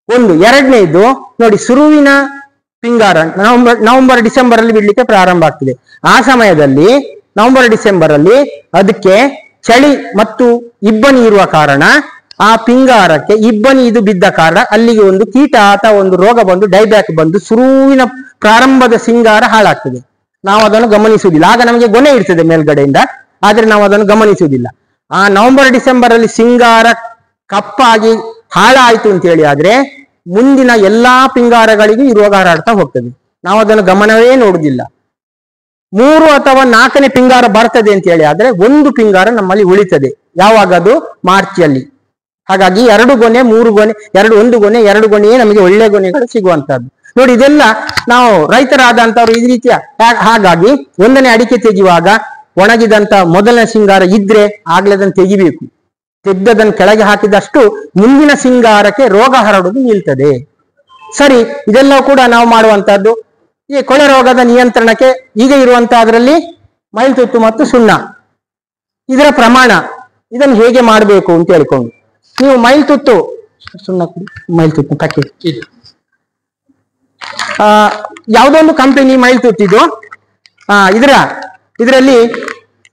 ಒಂದು. ಎರಡನೇದು ನೋಡಿ, ಸುರುವಿನ ಪಿಂಗಾರ ನವೆಂಬರ್ ಡಿಸೆಂಬರ್ ಅಲ್ಲಿ ಬಿಡ್ಲಿಕ್ಕೆ ಪ್ರಾರಂಭ ಆಗ್ತದೆ. ಆ ಸಮಯದಲ್ಲಿ ನವೆಂಬರ್ ಡಿಸೆಂಬರ್ ಅಲ್ಲಿ ಅದಕ್ಕೆ ಚಳಿ ಮತ್ತು ಇಬ್ಬನಿ ಇರುವ ಕಾರಣ ಆ ಪಿಂಗಾರಕ್ಕೆ ಇಬ್ಬನಿ ಇದು ಬಿದ್ದ ಕಾರಣ ಅಲ್ಲಿಗೆ ಒಂದು ಕೀಟ ಅಥವಾ ಒಂದು ರೋಗ ಬಂದು ಡೈಬ್ಯಾಕ್ ಬಂದು ಸುರುವಿನ ಪ್ರಾರಂಭದ ಸಿಂಗಾರ ಹಾಳಾಗ್ತದೆ. ನಾವು ಅದನ್ನು ಗಮನಿಸುವುದಿಲ್ಲ. ಆಗ ನಮಗೆ ಗೊನೆ ಇರ್ತದೆ ಮೇಲ್ಗಡೆಯಿಂದ, ಆದ್ರೆ ನಾವು ಅದನ್ನು ಗಮನಿಸುವುದಿಲ್ಲ. ಆ ನವೆಂಬರ್ ಡಿಸೆಂಬರ್ ಅಲ್ಲಿ ಸಿಂಗಾರ ಕಪ್ಪಾಗಿ ಹಾಳಾಯ್ತು ಅಂತ ಹೇಳಿ ಆದ್ರೆ ಮುಂದಿನ ಎಲ್ಲಾ ಪಿಂಗಾರಗಳಿಗೂ ಈ ರೋಗ ಹರಡ್ತಾ ಹೋಗ್ತದೆ. ನಾವು ಅದನ್ನು ಗಮನವೇ ನೋಡುದಿಲ್ಲ. 3 ಅಥವಾ 4ನೇ ಪಿಂಗಾರ ಬರ್ತದೆ ಅಂತ ಹೇಳಿ ಆದ್ರೆ ಒಂದು ಪಿಂಗಾರ ನಮ್ಮಲ್ಲಿ ಉಳಿತದೆ. ಯಾವಾಗ? ಅದು ಮಾರ್ಚಲ್ಲಿ. ಹಾಗಾಗಿ 2 ಗೊನೆ 3 ಗೊನೆ 1 ಗೊನೆ 2 ಗೊನೆಯೇ ನಮಗೆ ಒಳ್ಳೆ ಗೊನೆಗಳು ಸಿಗುವಂತಹದ್ದು. ನೋಡಿ, ಇದೆಲ್ಲ ನಾವು ರೈತರಾದಂತವ್ರು ಈ ರೀತಿಯ. ಹಾಗಾಗಿ 1ನೇ ಅಡಿಕೆ ತೆಗೆಯುವಾಗ ಒಣಗಿದಂತ ಮೊದಲನೇ ಸಿಂಗಾರ ಇದ್ರೆ ಆಗ್ಲೇ ಅದನ್ನು ತೆಗಿಬೇಕು. ತೆಗೆದದನ್ನು ಕೆಳಗೆ ಹಾಕಿದಷ್ಟು ಮುಂದಿನ ಸಿಂಗಾರಕ್ಕೆ ರೋಗ ಹರಡುವುದು ನಿಲ್ತದೆ. ಸರಿ, ಇದೆಲ್ಲ ಕೂಡ ನಾವು ಮಾಡುವಂತಹದ್ದು. ಈ ಕೊಳೆ ರೋಗದ ನಿಯಂತ್ರಣಕ್ಕೆ ಈಗ ಇರುವಂತಹದ್ರಲ್ಲಿ ಮೈಲ್ತುತ್ತು ಮತ್ತು ಸುಣ್ಣ, ಇದರ ಪ್ರಮಾಣ, ಇದನ್ನು ಹೇಗೆ ಮಾಡಬೇಕು ಅಂತ ಹೇಳ್ಕೊಂಡು ನೀವು ಮೈಲ್ತುತ್ತು ಸುಣ್ಣ ಮೈಲ್ತುತ್ತು ಪ್ಯಾಕೆಟ್ ಯಾವುದೊಂದು ಕಂಪನಿ ಮೈಲ್ತುತ್ತಿದ್ದು ಇದರಲ್ಲಿ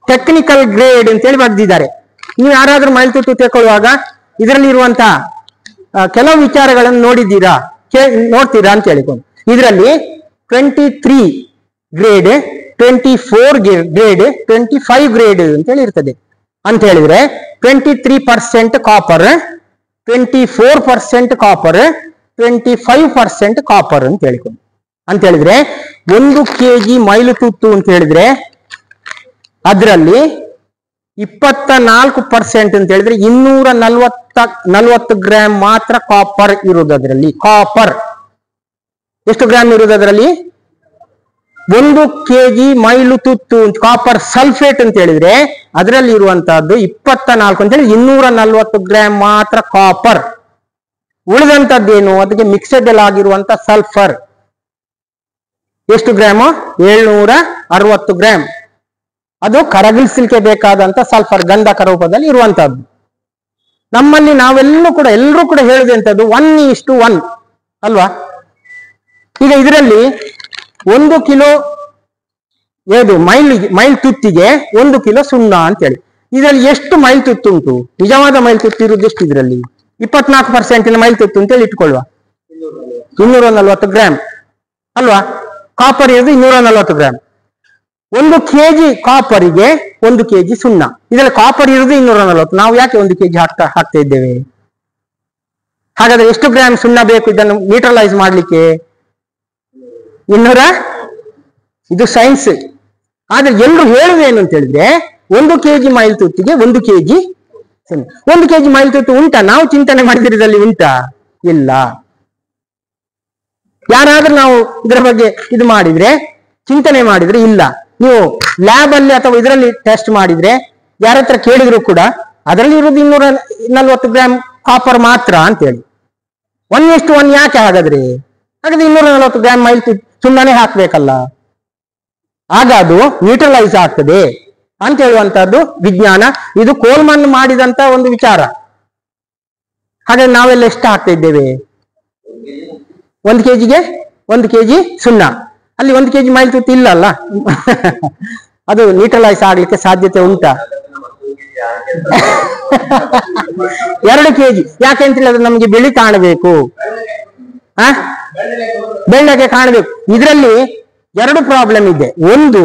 ಟೆಕ್ನಿಕಲ್ ಗ್ರೇಡ್ ಅಂತೇಳಿ ಬರೆದಿದ್ದಾರೆ. ನೀವು ಯಾರಾದ್ರೂ ಮೈಲ್ತುತ್ತು ತಗೊಳ್ಳುವಾಗ ಇದರಲ್ಲಿ ಇರುವಂತಹ ಕೆಲವು ವಿಚಾರಗಳನ್ನು ನೋಡ್ತೀರಾ ಅಂತ ಹೇಳಿಕೊಂಡು, ಇದರಲ್ಲಿ 23 ಗ್ರೇಡ್, 24 ಗ್ರೇಡ್, 25 ಗ್ರೇಡ್ ಅಂತೇಳಿ ಇರ್ತದೆ. ಅಂತ ಹೇಳಿದ್ರೆ 23% ಕಾಪರ್, 24% ಕಾಪರ್, 25% ಕಾಪರ್ ಅಂತ ಹೇಳಿಕೊಂಡು. ಅಂತ ಹೇಳಿದ್ರೆ 1 kg ಮೈಲುತುತ್ತು ಅಂತ ಹೇಳಿದ್ರೆ ಅದರಲ್ಲಿ 24% ಅಂತ ಹೇಳಿದ್ರೆ 240 ಗ್ರಾಮ್ ಮಾತ್ರ ಕಾಪರ್ ಇರುವುದು. ಅದರಲ್ಲಿ ಕಾಪರ್ ಎಷ್ಟು ಗ್ರಾಮ್ ಇರುವುದು? ಅದರಲ್ಲಿ 1 kg ಮೈಲುತುತ್ತು ಕಾಪರ್ ಸಲ್ಫೇಟ್ ಅಂತ ಹೇಳಿದ್ರೆ ಅದರಲ್ಲಿ ಇರುವಂತಹದ್ದು 24 ಅಂತ ಹೇಳಿ 240 ಗ್ರಾಮ್ ಮಾತ್ರ ಕಾಪರ್. ಉಳಿದಂತದ್ದೇನು? ಅದಕ್ಕೆ ಮಿಕ್ಸಡ್ ಆಗಿರುವಂತ ಸಲ್ಫರ್ ಎಷ್ಟು ಗ್ರಾಮು? 760 ಗ್ರಾಮ್. ಅದು ಕರಗಿಸಲಿಕ್ಕೆ ಬೇಕಾದಂತ ಸಲ್ಫರ್ ಗಂಧಕ ರೂಪದಲ್ಲಿ ಇರುವಂತಹದ್ದು. ನಮ್ಮಲ್ಲಿ ಎಲ್ಲರೂ ಕೂಡ ಹೇಳುವಂತದ್ದು 1:1 ಅಲ್ವಾ? ಈಗ ಇದರಲ್ಲಿ 1 ಕಿಲೋ ಮೈಲ್ ತುತ್ತಿಗೆ 1 ಕಿಲೋ ಸುಣ್ಣ ಅಂತ ಹೇಳಿ, ಇದರಲ್ಲಿ ಎಷ್ಟು ಮೈಲ್ ತುತ್ತು ಉಂಟು? ನಿಜವಾದ ಮೈಲ್ ತುತ್ತು ಇರುವುದು ಎಷ್ಟು ಇದರಲ್ಲಿ? 24% ಮೈಲ್ ತುತ್ತು ಅಂತೇಳಿ ಇಟ್ಕೊಳ್ಳುವ, 240 ಗ್ರಾಮ್ ಅಲ್ವಾ? ಕಾಪರ್ ಇರೋದು 240 ಗ್ರಾಮ್. 1 kg ಕಾಪರಿಗೆ 1 kg ಸುಣ್ಣ. ಇದರಲ್ಲಿ ಕಾಪರ್ ಇರುವುದು 240. ನಾವು ಯಾಕೆ 1 kg ಹಾಕ್ತಾ ಇದ್ದೇವೆ? ಹಾಗಾದ್ರೆ ಎಷ್ಟು ಗ್ರಾಮ್ ಸುಣ್ಣ ಬೇಕು ಇದನ್ನು ನ್ಯೂಟ್ರಲೈಸ್ ಮಾಡ್ಲಿಕ್ಕೆ? 200. ಇದು ಸೈನ್ಸ್. ಆದ್ರೆ ಎಲ್ಲರೂ ಹೇಳುವೇನು ಅಂತ ಹೇಳಿದ್ರೆ 1 kg ಮೈಲ್ ತುತ್ತಿಗೆ 1 kg ಸುಣ್ಣ. 1 kg ಮೈಲ್ ತುತ್ತು ಉಂಟಾ? ನಾವು ಚಿಂತನೆ ಮಾಡಿದ್ರಲ್ಲಿ ಉಂಟಾ? ಇಲ್ಲ. ಯಾರಾದ್ರೂ ನಾವು ಇದರ ಬಗ್ಗೆ ಚಿಂತನೆ ಮಾಡಿದ್ರೆ ಇಲ್ಲ. ನೀವು ಲ್ಯಾಬ್ ಅಲ್ಲಿ ಅಥವಾ ಇದರಲ್ಲಿ ಟೆಸ್ಟ್ ಮಾಡಿದ್ರೆ ಯಾರ ಹತ್ರ ಕೇಳಿದ್ರು ಕೂಡ ಅದರಲ್ಲಿ ಇರುವುದು 240 ಗ್ರಾಮ್ ಕಾಪರ್ ಮಾತ್ರ ಅಂತೇಳಿ. 1:1 ಯಾಕೆ ಹಾಗಾದ್ರೆ? 240 ಗ್ರಾಮ್ ಮೈಲ್ ಸುಮ್ಮನೆ ಹಾಕ್ಬೇಕಲ್ಲ, ಆಗ ಅದು ನ್ಯೂಟ್ರಲೈಸ್ ಆಗ್ತದೆ ಅಂತ ಹೇಳುವಂತಹದ್ದು ವಿಜ್ಞಾನ. ಇದು ಕೋಲ್ಮನ್ ಮಾಡಿದಂತ ಒಂದು ವಿಚಾರ. ಹಾಗಾದ್ರೆ ನಾವೆಲ್ಲ ಎಷ್ಟು ಹಾಕ್ತಾ ಇದ್ದೇವೆ? 1 kgಗೆ 1 kg ಸುಣ್ಣ. ಅಲ್ಲಿ 1 kg ಮೈಲ್ ತುತ್ತು ಇಲ್ಲ ಅಲ್ಲ, ಅದು ನ್ಯೂಟ್ರಲೈಸ್ ಆಗ್ಲಿಕ್ಕೆ ಸಾಧ್ಯತೆ ಉಂಟಾ? 2 kg. ಯಾಕೆ ಅಂತ ಹೇಳಿದ್ರೆ ನಮ್ಗೆ ಬಿಳಿ ಕಾಣಬೇಕು, ಬೆಳ್ಳಗೆ ಕಾಣಬೇಕು. ಇದರಲ್ಲಿ 2 ಪ್ರಾಬ್ಲಮ್ ಇದೆ. ಒಂದು,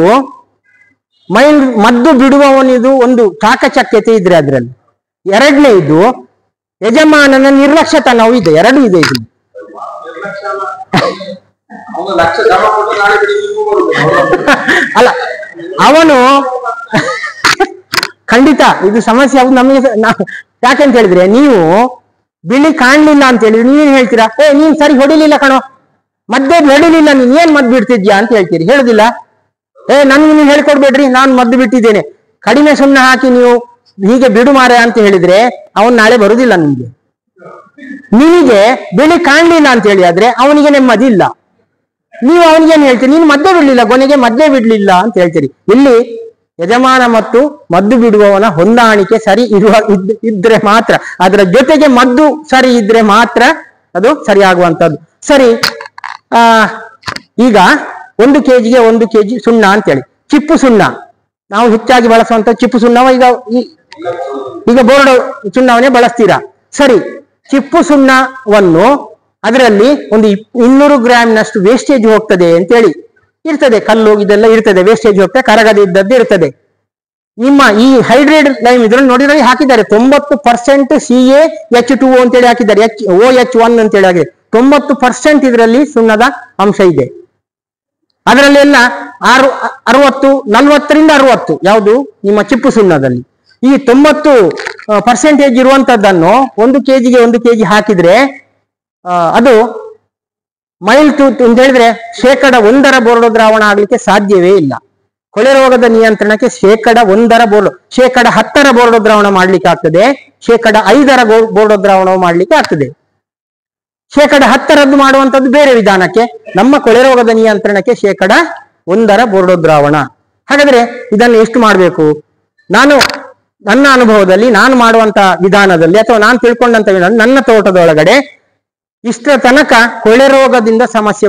ಮದ್ದು ಬಿಡುವವನಿದು ಒಂದು ಚಾಕಚಕ್ಯತೆ ಇದ್ರೆ ಅದರಲ್ಲಿ. 2ನೇದು ಯಜಮಾನನ ನಿರ್ಲಕ್ಷ್ಯತನವೂ ಇದೆ. 2 ಇದೆ ಇಲ್ಲಿ. ಅಲ್ಲ, ಅವನು ಖಂಡಿತ ಇದು ಸಮಸ್ಯೆ. ಅದು ನಮಗೆ ಯಾಕೆಂತ ಹೇಳಿದ್ರೆ, ನೀವು ಬಿಳಿ ಕಾಣ್ಲಿಲ್ಲ ಅಂತ ಹೇಳಿದ್ರೆ ನೀವೇನ್ ಹೇಳ್ತೀರಾ? ನೀನ್ ಸರಿ ಹೊಡಿಲಿಲ್ಲ ಕಣೋ, ಮದ್ದೆ ಹೊಡಿಲಿಲ್ಲ, ನೀನ್ ಏನ್ ಮದ್ದು ಬಿಡ್ತಿದ್ಯಾ ಅಂತ ಹೇಳ್ತೀರಿ. ಹೇಳುದಿಲ್ಲ? ನನ್ಗೆ ನೀವು ಹೇಳ್ಕೊಡ್ಬೇಡ್ರಿ, ನಾನು ಮದ್ದು ಬಿಟ್ಟಿದ್ದೇನೆ, ಕಡಿಮೆ ಸುಣ್ಣ ಹಾಕಿ ನೀವು ಹೀಗೆ ಬಿಡು ಮಾರೆ ಅಂತ ಹೇಳಿದ್ರೆ ಅವನ್ ನಾಳೆ ಬರುದಿಲ್ಲ ನಿಮ್ಗೆ. ನಿನಗೆ ಬಿಳಿ ಕಾಣ್ಲಿಲ್ಲ ಅಂತ ಹೇಳಿ ಆದ್ರೆ ಅವನಿಗೆ ನೆಮ್ಮದಿ ಇಲ್ಲ. ನೀವು ಅವನಿಗೇನು ಹೇಳ್ತೀರಿ? ನೀನು ಮದ್ದೆ ಬಿಡ್ಲಿಲ್ಲ, ಕೊನೆಗೆ ಮದ್ದೆ ಬಿಡ್ಲಿಲ್ಲ ಅಂತ ಹೇಳ್ತೀರಿ. ಇಲ್ಲಿ ಯಜಮಾನ ಮತ್ತು ಮದ್ದು ಬಿಡುವವನ ಹೊಂದಾಣಿಕೆ ಸರಿ ಇದ್ರೆ ಮಾತ್ರ, ಅದರ ಜೊತೆಗೆ ಮದ್ದು ಸರಿ ಇದ್ರೆ ಮಾತ್ರ ಅದು ಸರಿಯಾಗುವಂತದ್ದು. ಸರಿ, ಈಗ 1 kgಗೆ 1 kg ಸುಣ್ಣ ಅಂತೇಳಿ, ಚಿಪ್ಪು ಸುಣ್ಣ ನಾವು ಹೆಚ್ಚಾಗಿ ಬಳಸುವಂತ ಚಿಪ್ಪು ಸುಣ್ಣವ ಈಗ ಬೋರ್ಡ್ ಸುಣ್ಣವನ್ನೇ ಬಳಸ್ತೀರಾ. ಸರಿ, ಚಿಪ್ಪು ಸುಣ್ಣವನ್ನು ಅದರಲ್ಲಿ ಒಂದು 200 ಗ್ರಾಮ್ನಷ್ಟು ವೇಸ್ಟೇಜ್ ಹೋಗ್ತದೆ ಅಂತೇಳಿ ಇರ್ತದೆ. ಕಲ್ಲು ಇದೆಲ್ಲ ಇರ್ತದೆ, ವೇಸ್ಟೇಜ್ ಹೋಗ್ತದೆ, ಕರಗದಿದ್ದದ್ದು ಇರ್ತದೆ. ನಿಮ್ಮ ಈ ಹೈಡ್ರೇಟ್ ಲೈಮ್ ಇದ್ರಲ್ಲಿ ನೋಡಿದ್ರೆ ಹಾಕಿದ್ದಾರೆ 90% CaH2O ಅಂತೇಳಿ ಹಾಕಿದ್ದಾರೆ, OH1 ಅಂತೇಳಿ ಆಗಿದೆ. 90% ಇದರಲ್ಲಿ ಸುಣ್ಣದ ಅಂಶ ಇದೆ. ಅದರಲ್ಲೆಲ್ಲ 40ರಿಂದ 60 ಯಾವುದು ನಿಮ್ಮ ಚಿಪ್ಪು ಸುಣ್ಣದಲ್ಲಿ. ಈ 90% ಇರುವಂತದ್ದನ್ನು 1 kgಗೆ 1 kg ಹಾಕಿದ್ರೆ ಅದು ಮೈಲ್ ಟೂತ್ ಅಂತ ಹೇಳಿದ್ರೆ 1% ಬೋರ್ಡೋ ದ್ರಾವಣ ಆಗ್ಲಿಕ್ಕೆ ಸಾಧ್ಯವೇ ಇಲ್ಲ. ಕೊಳೆ ರೋಗದ ನಿಯಂತ್ರಣಕ್ಕೆ 1% ಬೋರ್ಡೋ, 10% ಬೋರ್ಡೋ ದ್ರಾವಣ ಮಾಡ್ಲಿಕ್ಕೆ ಆಗ್ತದೆ, 5% ಬೋರ್ಡೋ ದ್ರಾವಣ ಮಾಡ್ಲಿಕ್ಕೆ ಆಗ್ತದೆ. 10% ಮಾಡುವಂತದ್ದು ಬೇರೆ ವಿಧಾನಕ್ಕೆ. ನಮ್ಮ ಕೊಳೆ ರೋಗದ ನಿಯಂತ್ರಣಕ್ಕೆ 1% ಬೋರ್ಡೋ ದ್ರಾವಣ. ಹಾಗಾದ್ರೆ ಇದನ್ನು ಎಷ್ಟು ಮಾಡಬೇಕು? ನನ್ನ ಅನುಭವದಲ್ಲಿ ನಾನು ಮಾಡುವಂತ ವಿಧಾನದಲ್ಲಿ ಅಥವಾ ನಾನು ತಿಳ್ಕೊಂಡಂತ ವಿಧಾನ, ನನ್ನ ತೋಟದೊಳಗಡೆ ಇಷ್ಟರ ತನಕ ಕೊಳೆ ರೋಗದಿಂದ ಸಮಸ್ಯೆ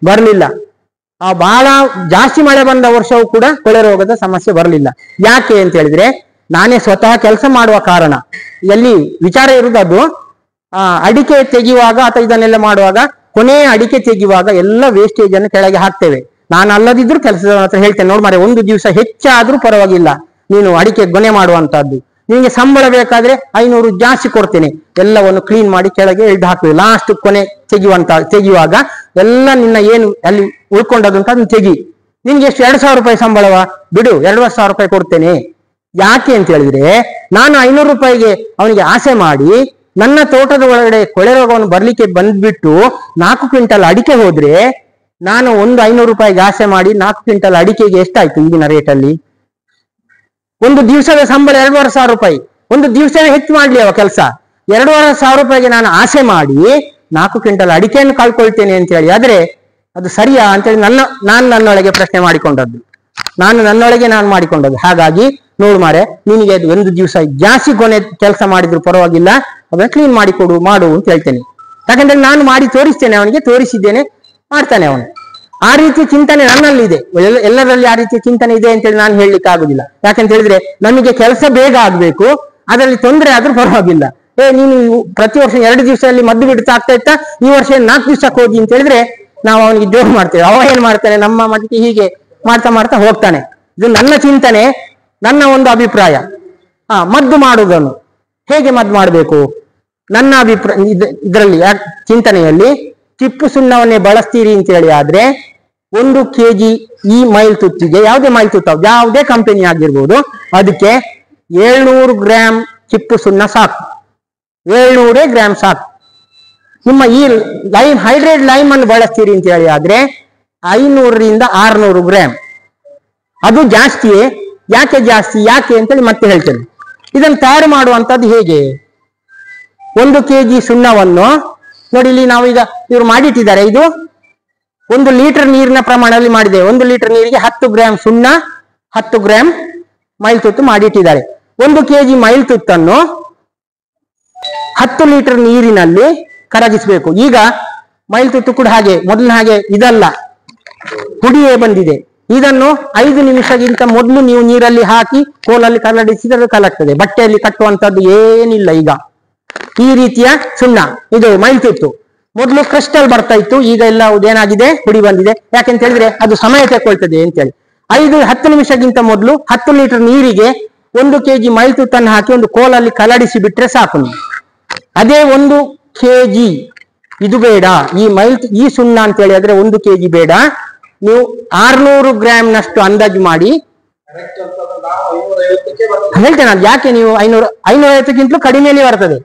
ಬರಲಿಲ್ಲ. ಬಹಳ ಜಾಸ್ತಿ ಮಳೆ ಬಂದ ವರ್ಷವೂ ಕೂಡ ಕೊಳೆ ರೋಗದ ಸಮಸ್ಯೆ ಬರಲಿಲ್ಲ. ಯಾಕೆ ಅಂತ ಹೇಳಿದ್ರೆ ನಾನೇ ಸ್ವತಃ ಕೆಲಸ ಮಾಡುವ ಕಾರಣ. ಎಲ್ಲಿ ವಿಚಾರ ಇರುವುದು ಅಡಿಕೆ ತೆಗೆಯುವಾಗ ಅಥವಾ ಇದನ್ನೆಲ್ಲ ಮಾಡುವಾಗ ಕೊನೆಯ ಅಡಿಕೆ ತೆಗೆಯುವಾಗ ಎಲ್ಲ ವೇಸ್ಟೇಜ್ ಅನ್ನು ಕೆಳಗೆ ಹಾಕ್ತೇವೆ. ನಾನು ಅಲ್ಲದಿದ್ರು ಕೆಲಸದ ಹತ್ರ ಹೇಳ್ತೇನೆ, ನೋಡ್ ಮಾರೆ, ಒಂದು ದಿವಸ ಹೆಚ್ಚಾದ್ರೂ ಪರವಾಗಿಲ್ಲ, ನೀನು ಅಡಿಕೆ ಗೊನೆ ಮಾಡುವಂತಹದ್ದು, ನಿಮಗೆ ಸಂಬಳ ಬೇಕಾದ್ರೆ 500 ಜಾಸ್ತಿ ಕೊಡ್ತೇನೆ, ಎಲ್ಲವನ್ನು ಕ್ಲೀನ್ ಮಾಡಿ ಕೆಳಗೆ ಎಳ್ದು ಹಾಕ್ತೇವೆ. ಲಾಸ್ಟ್ ಕೊನೆ ತೆಗೆಯುವಾಗ ಎಲ್ಲ ನಿನ್ನ ಏನು ಅಲ್ಲಿ ಉಳ್ಕೊಂಡದುಂಟು ಅದನ್ನು ತೆಗಿ. ನಿನ್ಗೆ ಎಷ್ಟು 2000 ರೂಪಾಯಿ ಸಂಬಳವಾ, ಬಿಡು, 2,000 ರೂಪಾಯಿ ಕೊಡ್ತೇನೆ. ಯಾಕೆ ಅಂತ ಹೇಳಿದ್ರೆ ನಾನು 500 ರೂಪಾಯಿಗೆ ಅವನಿಗೆ ಆಸೆ ಮಾಡಿ ನನ್ನ ತೋಟದ ಒಳಗಡೆ ಕೊಳೆ ರೋಗವನ್ನು ಬರ್ಲಿಕ್ಕೆ ಬಂದ್ಬಿಟ್ಟು 4 ಕ್ವಿಂಟಲ್ ಅಡಿಕೆ ಹೋದ್ರೆ, ನಾನು ಒಂದು 500 ರೂಪಾಯಿಗೆ ಆಸೆ ಮಾಡಿ 4 ಕ್ವಿಂಟಲ್ ಅಡಿಕೆಗೆ ಎಷ್ಟಾಯ್ತು ಈಗಿನ ರೇಟಲ್ಲಿ? ಒಂದು ದಿವಸದ ಸಂಬಳ 2,500 ರೂಪಾಯಿ. ಒಂದು ದಿವಸವೇ ಹೆಚ್ಚು ಮಾಡ್ಲಿ ಅವ ಕೆಲಸ. 2,500 ರೂಪಾಯಿಗೆ ನಾನು ಆಸೆ ಮಾಡಿ 4 ಕ್ವಿಂಟಲ್ ಅಡಿಕೆಯನ್ನು ಕಳ್ಕೊಳ್ತೇನೆ ಅಂತ ಹೇಳಿ ಆದ್ರೆ ಅದು ಸರಿಯಾ ಅಂತೇಳಿ ನಾನು ನನ್ನೊಳಗೆ ಪ್ರಶ್ನೆ ಮಾಡಿಕೊಂಡದ್ದು. ನಾನು ಮಾಡಿಕೊಂಡದ್ದು. ಹಾಗಾಗಿ ನೋಡು ಮಾರೆ, ನಿನಗೆ ಅದು ಒಂದು ದಿವಸ ಜಾಸ್ತಿ ಕೊನೆ ಕೆಲಸ ಮಾಡಿದ್ರು ಪರವಾಗಿಲ್ಲ, ಅದನ್ನ ಕ್ಲೀನ್ ಮಾಡಿಕೊಡು, ಮಾಡು ಅಂತ ಹೇಳ್ತೇನೆ. ಯಾಕಂದ್ರೆ ನಾನು ಮಾಡಿ ತೋರಿಸ್ತೇನೆ, ಅವನಿಗೆ ತೋರಿಸಿದ್ದೇನೆ, ಮಾಡ್ತಾನೆ ಅವನು. ಆ ರೀತಿಯ ಚಿಂತನೆ ನನ್ನಲ್ಲಿದೆ. ಎಲ್ಲರಲ್ಲಿ ಆ ರೀತಿಯ ಚಿಂತನೆ ಇದೆ ಅಂತೇಳಿ ನಾನು ಹೇಳಲಿಕ್ಕೆ ಆಗುದಿಲ್ಲ. ಯಾಕಂತ ಹೇಳಿದ್ರೆ ನಮಗೆ ಕೆಲಸ ಬೇಗ ಆಗ್ಬೇಕು, ಅದರಲ್ಲಿ ತೊಂದರೆ ಆದ್ರೂ ಪರವಾಗಿಲ್ಲ. ನೀನು ಪ್ರತಿ ವರ್ಷ 2 ದಿವಸದಲ್ಲಿ ಮದ್ದು ಬಿಡ್ತಾ ಆಗ್ತಾ ಇತ್ತಾ, ಈ ವರ್ಷ 4 ದಿವಸಕ್ಕೆ ಹೋಗಿ ಅಂತ ಹೇಳಿದ್ರೆ ನಾವು ಅವನಿಗೆ ಜೋರು ಮಾಡ್ತೇವೆ. ಅವ ಏನ್ ಮಾಡ್ತಾನೆ, ನಮ್ಮ ಮಟ್ಟಿಗೆ ಹೀಗೆ ಮಾಡ್ತಾ ಮಾಡ್ತಾ ಹೋಗ್ತಾನೆ. ಇದು ನನ್ನ ಚಿಂತನೆ, ನನ್ನ ಒಂದು ಅಭಿಪ್ರಾಯ. ಮದ್ದು ಮಾಡುವುದನ್ನು ಹೇಗೆ ಮದ್ದು ಮಾಡಬೇಕು, ನನ್ನ ಅಭಿಪ್ರಾಯ ಇದರಲ್ಲಿ ಚಿಂತನೆಯಲ್ಲಿ ಚಿಪ್ಪು ಸುಣ್ಣವನ್ನೇ ಬಳಸ್ತೀರಿ ಅಂತ ಹೇಳಿ ಆದ್ರೆ 1 kg ಈ ಮೈಲ್ ತುತ್ತಿಗೆ, ಯಾವುದೇ ಮೈಲ್ ತುತ್ತ, ಯಾವುದೇ ಕಂಪನಿ ಆಗಿರ್ಬೋದು, ಅದಕ್ಕೆ 700 ಗ್ರಾಮ್ ಚಿಪ್ಪು ಸುಣ್ಣ ಸಾಕು. 700 ಗ್ರಾಮ್ ಸಾಕು. ನಿಮ್ಮ ಈ ಲೈಮ್, ಹೈಡ್ರೇಟ್ ಲೈಮ್ ಅನ್ನು ಬಳಸ್ತೀರಿ ಅಂತ ಹೇಳಿ ಆದ್ರೆ 500 ರಿಂದ 600 ಗ್ರಾಮ್. ಅದು ಜಾಸ್ತಿಯೇ. ಯಾಕೆ ಜಾಸ್ತಿ, ಯಾಕೆ ಅಂತೇಳಿ ಮತ್ತೆ ಹೇಳ್ತೇನೆ. ಇದನ್ನು ತಯಾರು ಮಾಡುವಂತದ್ದು ಹೇಗೆ? 1 kg ಸುಣ್ಣವನ್ನು ನೋಡಿ, ಇಲ್ಲಿ ನಾವು ಈಗ ಇವರು ಮಾಡಿಟ್ಟಿದ್ದಾರೆ. ಇದು 1 ಲೀಟರ್ ನೀರಿನ ಪ್ರಮಾಣದಲ್ಲಿ ಮಾಡಿದೆ. 1 ಲೀಟರ್ ನೀರಿಗೆ 10 ಗ್ರಾಮ್ ಸುಣ್ಣ, 10 ಗ್ರಾಮ್ ಮೈಲ್ ತುತ್ತು ಮಾಡಿಟ್ಟಿದ್ದಾರೆ. 1 kg ಮೈಲ್ ತುತ್ತನ್ನು 10 ಲೀಟರ್ ನೀರಿನಲ್ಲಿ ಕರಗಿಸಬೇಕು. ಈಗ ಮೈಲ್ ತುತ್ತು ಕೂಡ ಹಾಗೆ, ಮೊದಲಿನ ಹಾಗೆ ಇದಲ್ಲ, ಪುಡಿಯೇ ಬಂದಿದೆ. ಇದನ್ನು 5 ನಿಮಿಷಕ್ಕಿಂತ ಮೊದಲು ನೀವು ನೀರಲ್ಲಿ ಹಾಕಿ ಕೋಲಲ್ಲಿ ಕರಡಿಸಿದರೆ ಕಲಗ್ತದೆ. ಬಟ್ಟೆಯಲ್ಲಿ ಕಟ್ಟುವಂತದ್ದು ಏನಿಲ್ಲ. ಈಗ ಈ ರೀತಿಯ ಸುಣ್ಣ, ಇದು ಮೈಲ್ ತುತ್ತು. ಮೊದಲು ಕ್ರಿಸ್ಟಲ್ ಬರ್ತಾ ಇತ್ತು, ಈಗ ಎಲ್ಲ ಏನಾಗಿದೆ, ಪುಡಿ ಬಂದಿದೆ. ಯಾಕೆಂತ ಹೇಳಿದ್ರೆ ಅದು ಸಮಯ ತಗೊಳ್ತದೆ ಅಂತೇಳಿ 5-10 ನಿಮಿಷಕ್ಕಿಂತ ಮೊದಲು 10 ಲೀಟರ್ ನೀರಿಗೆ 1 kg ಮೈಲ್ ತುತ್ತನ್ನು ಹಾಕಿ ಒಂದು ಕೋಲಲ್ಲಿ ಕಲಡಿಸಿ ಬಿಟ್ರೆ ಸಾಕು. ಅದೇ 1 kg ಇದು ಬೇಡ, ಈ ಸುಣ್ಣ ಅಂತ ಹೇಳಿ ಆದ್ರೆ 1 kg ಬೇಡ, ನೀವು 600 ಗ್ರಾಮ್ ನಷ್ಟು ಅಂದಾಜು ಮಾಡಿ ಹೇಳ್ತೇನೆ. ಅದು ಯಾಕೆ ನೀವು 550ಕ್ಕಿಂತಲೂ ಕಡಿಮೆಯಲ್ಲಿ ಬರ್ತದೆ.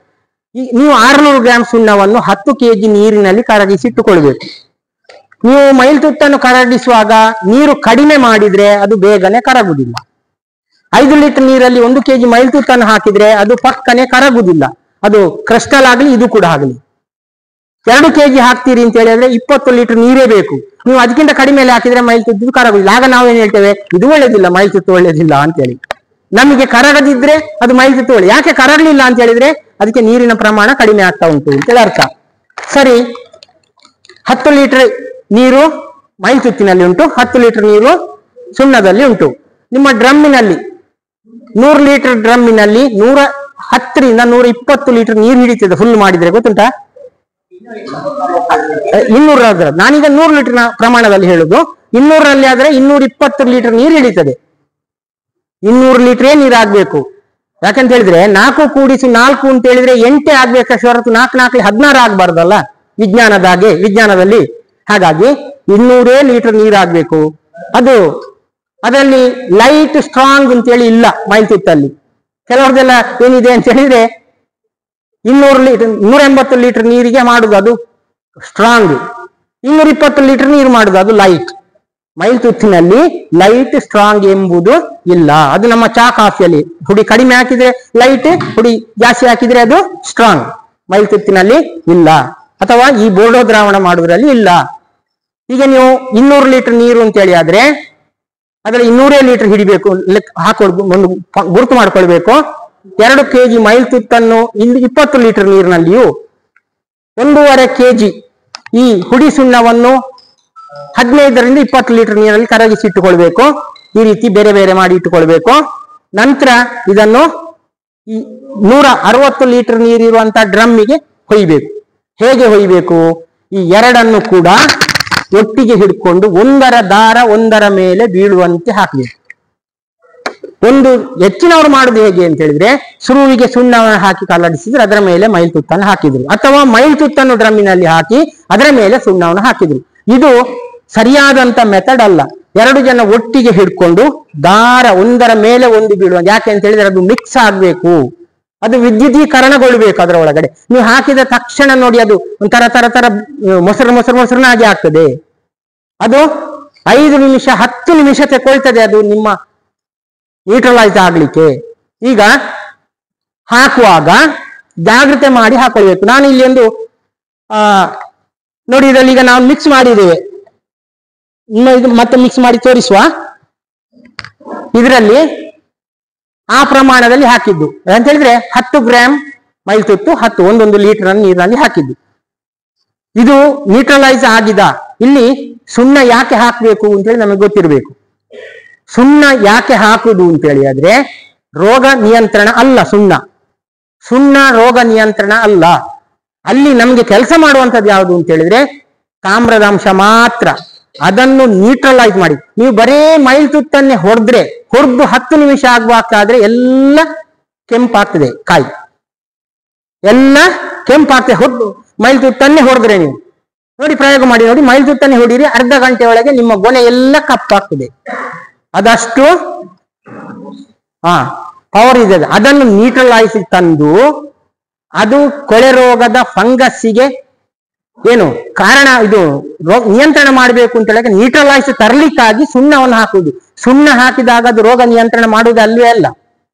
ನೀವು 600 ಗ್ರಾಮ್ ಸುಣ್ಣವನ್ನು 10 kg ನೀರಿನಲ್ಲಿ ಕರಗಿಸಿಟ್ಟುಕೊಳ್ಬೇಕು. ನೀವು ಮೈಲ್ ತುತ್ತನ್ನು ಕರಗಿಸುವಾಗ ನೀರು ಕಡಿಮೆ ಮಾಡಿದ್ರೆ ಅದು ಬೇಗನೆ ಕರಗುದಿಲ್ಲ. 5 ಲೀಟರ್ ನೀರಲ್ಲಿ 1 kg ಮೈಲ್ ತುತ್ತನ್ನು ಹಾಕಿದ್ರೆ ಅದು ಪಕ್ಕನೆ ಕರಗುದಿಲ್ಲ. ಅದು ಕ್ರಿಸ್ಟಲ್ ಆಗಲಿ ಇದು ಕೂಡ ಆಗಲಿ. 2 kg ಹಾಕ್ತೀರಿ ಅಂತ ಹೇಳಿದ್ರೆ 20 ಲೀಟರ್ ನೀರೇ ಬೇಕು. ನೀವು ಅದಕ್ಕಿಂತ ಕಡಿಮೆಯಲ್ಲಿ ಹಾಕಿದ್ರೆ ಮೈಲ್ ತುತ್ತು ಕರಗುದಿಲ್ಲ. ಆಗ ನಾವೇನ್ ಹೇಳ್ತೇವೆ, ಇದು ಒಳ್ಳೇದಿಲ್ಲ, ಮೈಲ್ ತುತ್ತು ಒಳ್ಳೇದಿಲ್ಲ ಅಂತೇಳಿ. ನಮಗೆ ಕರಗದಿದ್ರೆ ಅದು ಮೈಲ್ ತುತ್ತು ಒಳ್ಳೆ. ಯಾಕೆ ಕರಗಲಿಲ್ಲ ಅಂತ ಹೇಳಿದ್ರೆ ಅದಕ್ಕೆ ನೀರಿನ ಪ್ರಮಾಣ ಕಡಿಮೆ ಆಗ್ತಾ ಉಂಟು ಅಂತೇಳಿ ಅರ್ಥ. ಸರಿ, 10 ಲೀಟರ್ ನೀರು ಮೈಲ್ ತುತ್ತಿನಲ್ಲಿ ಉಂಟು, 10 ಲೀಟರ್ ನೀರು ಸುಣ್ಣದಲ್ಲಿ ಉಂಟು. ನಿಮ್ಮ ಡ್ರಮ್ಮಿನಲ್ಲಿ 100 ಲೀಟರ್ ಡ್ರಮ್ಮಿನಲ್ಲಿ 110 ರಿಂದ 120 ಲೀಟರ್ ನೀರು ಹಿಡಿತದೆ ಫುಲ್ ಮಾಡಿದ್ರೆ, ಗೊತ್ತುಂಟಾ? 200 ನಾನೀಗ 100 ಲೀಟರ್ ಪ್ರಮಾಣದಲ್ಲಿ ಹೇಳುದು. 200ರಲ್ಲಿ ಆದ್ರೆ 220 ಲೀಟರ್ ನೀರು ಹಿಡಿತದೆ. 200 ಲೀಟರೇ ನೀರು ಆಗ್ಬೇಕು. ಯಾಕಂತ ಹೇಳಿದ್ರೆ 4 ಕೂಡಿಸಿ 4 ಅಂತ ಹೇಳಿದ್ರೆ 8 ಆಗ್ಬೇಕಷ್ಟೇ ಹೊರತು 4 16 ಆಗ್ಬಾರ್ದಲ್ಲ ವಿಜ್ಞಾನದಲ್ಲಿ. ಹಾಗಾಗಿ 200 ಲೀಟರ್ ನೀರು ಆಗ್ಬೇಕು. ಅದರಲ್ಲಿ ಲೈಟ್ ಸ್ಟ್ರಾಂಗ್ ಅಂತೇಳಿ ಇಲ್ಲ ಮೈಲ್ ತುತ್ತಲ್ಲಿ. ಕೆಲವ್ರದೆಲ್ಲ ಏನಿದೆ ಅಂತ ಹೇಳಿದ್ರೆ 180 ಲೀಟರ್ ನೀರಿಗೆ ಮಾಡುದು ಅದು ಸ್ಟ್ರಾಂಗ್, 220 ಲೀಟರ್ ನೀರು ಮಾಡುದು ಅದು ಲೈಟ್. ಮೈಲ್ ತುತ್ತಿನಲ್ಲಿ ಲೈಟ್ ಸ್ಟ್ರಾಂಗ್ ಎಂಬುದು ಇಲ್ಲ. ಅದು ನಮ್ಮ ಚಾ ಕಾಫಿಯಲ್ಲಿ ಹುಡಿ ಕಡಿಮೆ ಹಾಕಿದ್ರೆ ಲೈಟ್, ಹುಡಿ ಜಾಸ್ತಿ ಹಾಕಿದ್ರೆ ಅದು ಸ್ಟ್ರಾಂಗ್. ಮೈಲ್ ತುತ್ತಿನಲ್ಲಿ ಇಲ್ಲ, ಅಥವಾ ಈ ಬೋರ್ಡೋ ದ್ರಾವಣ ಮಾಡುವುದರಲ್ಲಿ ಇಲ್ಲ. ಈಗ ನೀವು 200 ಲೀಟರ್ ನೀರು ಅಂತೇಳಿ ಆದ್ರೆ ಅದರಲ್ಲಿ 200 ಲೀಟರ್ ಹಿಡಿಬೇಕು, ಒಂದು ಗುರುತು ಮಾಡ್ಕೊಳ್ಬೇಕು. 2 kg ಮೈಲ್ ತುತ್ತನ್ನು 20 ಲೀಟರ್ ನೀರಿನಲ್ಲಿಯೂ 1.5 kg ಈ ಹುಡಿ ಸುಣ್ಣವನ್ನು 15ರಿಂದ 20 ಲೀಟರ್ ನೀರಲ್ಲಿ ಕರಗಿಸಿ ಇಟ್ಟುಕೊಳ್ಬೇಕು. ಈ ರೀತಿ ಬೇರೆ ಬೇರೆ ಮಾಡಿ ಇಟ್ಟುಕೊಳ್ಬೇಕು. ನಂತರ ಇದನ್ನು 160 ಲೀಟರ್ ನೀರಿರುವಂತ ಡ್ರಮ್ಮಿಗೆ ಹೊಯ್ಬೇಕು. ಹೇಗೆ ಹೊಯ್ಬೇಕು? ಈ ಎರಡನ್ನು ಕೂಡ ಒಟ್ಟಿಗೆ ಹಿಡ್ಕೊಂಡು ಒಂದರ ದಾರ ಒಂದರ ಮೇಲೆ ಬೀಳುವಂತೆ ಹಾಕಬೇಕು. ಒಂದು ಹೆಚ್ಚಿನವರು ಮಾಡುದು ಹೇಗೆ ಅಂತ ಹೇಳಿದ್ರೆ, ಸುರುವಿಗೆ ಸುಣ್ಣವನ್ನು ಹಾಕಿ ಕಲ್ಲಡಿಸಿದ್ರೆ ಅದರ ಮೇಲೆ ಮೈಲ್ ತುತ್ತನ್ನು ಹಾಕಿದ್ರು, ಅಥವಾ ಮೈಲ್ ತುತ್ತನ್ನು ಡ್ರಮ್ಮಿನಲ್ಲಿ ಹಾಕಿ ಅದರ ಮೇಲೆ ಸುಣ್ಣವನ್ನು ಹಾಕಿದ್ರು. ಇದು ಸರಿಯಾದಂತ ಮೆಥಡ್ ಅಲ್ಲ. ಎರಡು ಜನ ಒಟ್ಟಿಗೆ ಹಿಡ್ಕೊಂಡು ದಾರ ಒಂದರ ಮೇಲೆ ಒಂದು ಬೀಳುವ. ಯಾಕೆ ಅಂತ ಹೇಳಿದ್ರೆ ಅದು ಮಿಕ್ಸ್ ಆಗ್ಬೇಕು, ಅದು ವಿದ್ಯುದೀಕರಣಗೊಳ್ಬೇಕು ಅದರ ಒಳಗಡೆ. ನೀವು ಹಾಕಿದ ತಕ್ಷಣ ನೋಡಿ ಅದು ಒಂಥರ ತರ ಮೊಸರನಾಗಿ ಆಗ್ತದೆ. ಅದು 5 ನಿಮಿಷ 10 ನಿಮಿಷ ತಗೊಳ್ತದೆ ಅದು ನಿಮ್ಮ ನ್ಯೂಟ್ರಲೈಸ್ ಆಗ್ಲಿಕ್ಕೆ. ಈಗ ಹಾಕುವಾಗ ಜಾಗ್ರತೆ ಮಾಡಿ ಹಾಕೊಳ್ಬೇಕು. ನಾನು ಇಲ್ಲಿ ಒಂದು ನೋಡಿ, ಇದರಲ್ಲಿ ಈಗ ನಾವು ಮಿಕ್ಸ್ ಮಾಡಿದ್ದೇವೆ. ಇದು ಮತ್ತೆ ಮಿಕ್ಸ್ ಮಾಡಿ ತೋರಿಸುವ. ಇದರಲ್ಲಿ ಆ ಪ್ರಮಾಣದಲ್ಲಿ ಹಾಕಿದ್ದು ಅಂತ ಹೇಳಿದ್ರೆ 10 ಗ್ರಾಮ್ ಮೈಲ್ ತುತ್ತು 1 ಲೀಟರ್ ನೀರಿನಲ್ಲಿ ಹಾಕಿದ್ದು. ಇದು ನ್ಯೂಟ್ರಲೈಸ್ ಆಗಿದೆ. ಇಲ್ಲಿ ಸುಣ್ಣ ಯಾಕೆ ಹಾಕಬೇಕು ಅಂತೇಳಿ ನಮಗೆ ಗೊತ್ತಿರಬೇಕು. ಸುಣ್ಣ ಯಾಕೆ ಹಾಕುದು ಅಂತೇಳಿ ಆದ್ರೆ ರೋಗ ನಿಯಂತ್ರಣ ಅಲ್ಲ. ಸುಣ್ಣ ರೋಗ ನಿಯಂತ್ರಣ ಅಲ್ಲ. ಅಲ್ಲಿ ನಮ್ಗೆ ಕೆಲಸ ಮಾಡುವಂಥದ್ದು ಯಾವುದು ಅಂತ ಹೇಳಿದ್ರೆ ತಾಮ್ರದ ಅಂಶ ಮಾತ್ರ. ಅದನ್ನು ನ್ಯೂಟ್ರಲೈಸ್ ಮಾಡಿ. ನೀವು ಬರೇ ಮೈಲ್ ತುತ್ತನ್ನೇ ಹೊಡೆದು 10 ನಿಮಿಷ ಆಗುವಾಗ್ತಾದ್ರೆ ಎಲ್ಲ ಕೆಂಪಾಗ್ತದೆ, ಕಾಯಿ ಎಲ್ಲ ಕೆಂಪಾಗ್ತದೆ. ಮೈಲ್ ತುತ್ತನ್ನೇ ಹೊಡೆದ್ರೆ ನೀವು ನೋಡಿ, ಪ್ರಯೋಗ ಮಾಡಿ ನೋಡಿ. ಮೈಲ್ ತುತ್ತನ್ನೇ ಹೊಡೀರಿ, ಅರ್ಧ ಗಂಟೆ ಒಳಗೆ ನಿಮ್ಮ ಗೊನೆ ಎಲ್ಲ ಕಪ್ಪಾಗ್ತದೆ. ಅದಷ್ಟು ಪವರ್ ಇದೆ. ಅದನ್ನು ನ್ಯೂಟ್ರಲೈಸ್ ತಂದು ಅದು ಕೊಳೆ ರೋಗದ ಫಂಗಸ್ಸಿಗೆ ಏನು ಕಾರಣ, ಇದು ನಿಯಂತ್ರಣ ಮಾಡಬೇಕು ಅಂತ ಹೇಳಿ ನ್ಯೂಟ್ರಲೈಸ್ ತರಲಿಕ್ಕಾಗಿ ಸುಣ್ಣವನ್ನು ಹಾಕುವುದು. ಸುಣ್ಣ ಹಾಕಿದಾಗ ಅದು ರೋಗ ನಿಯಂತ್ರಣ ಮಾಡುವುದು ಅಲ್ವೇ ಅಲ್ಲ.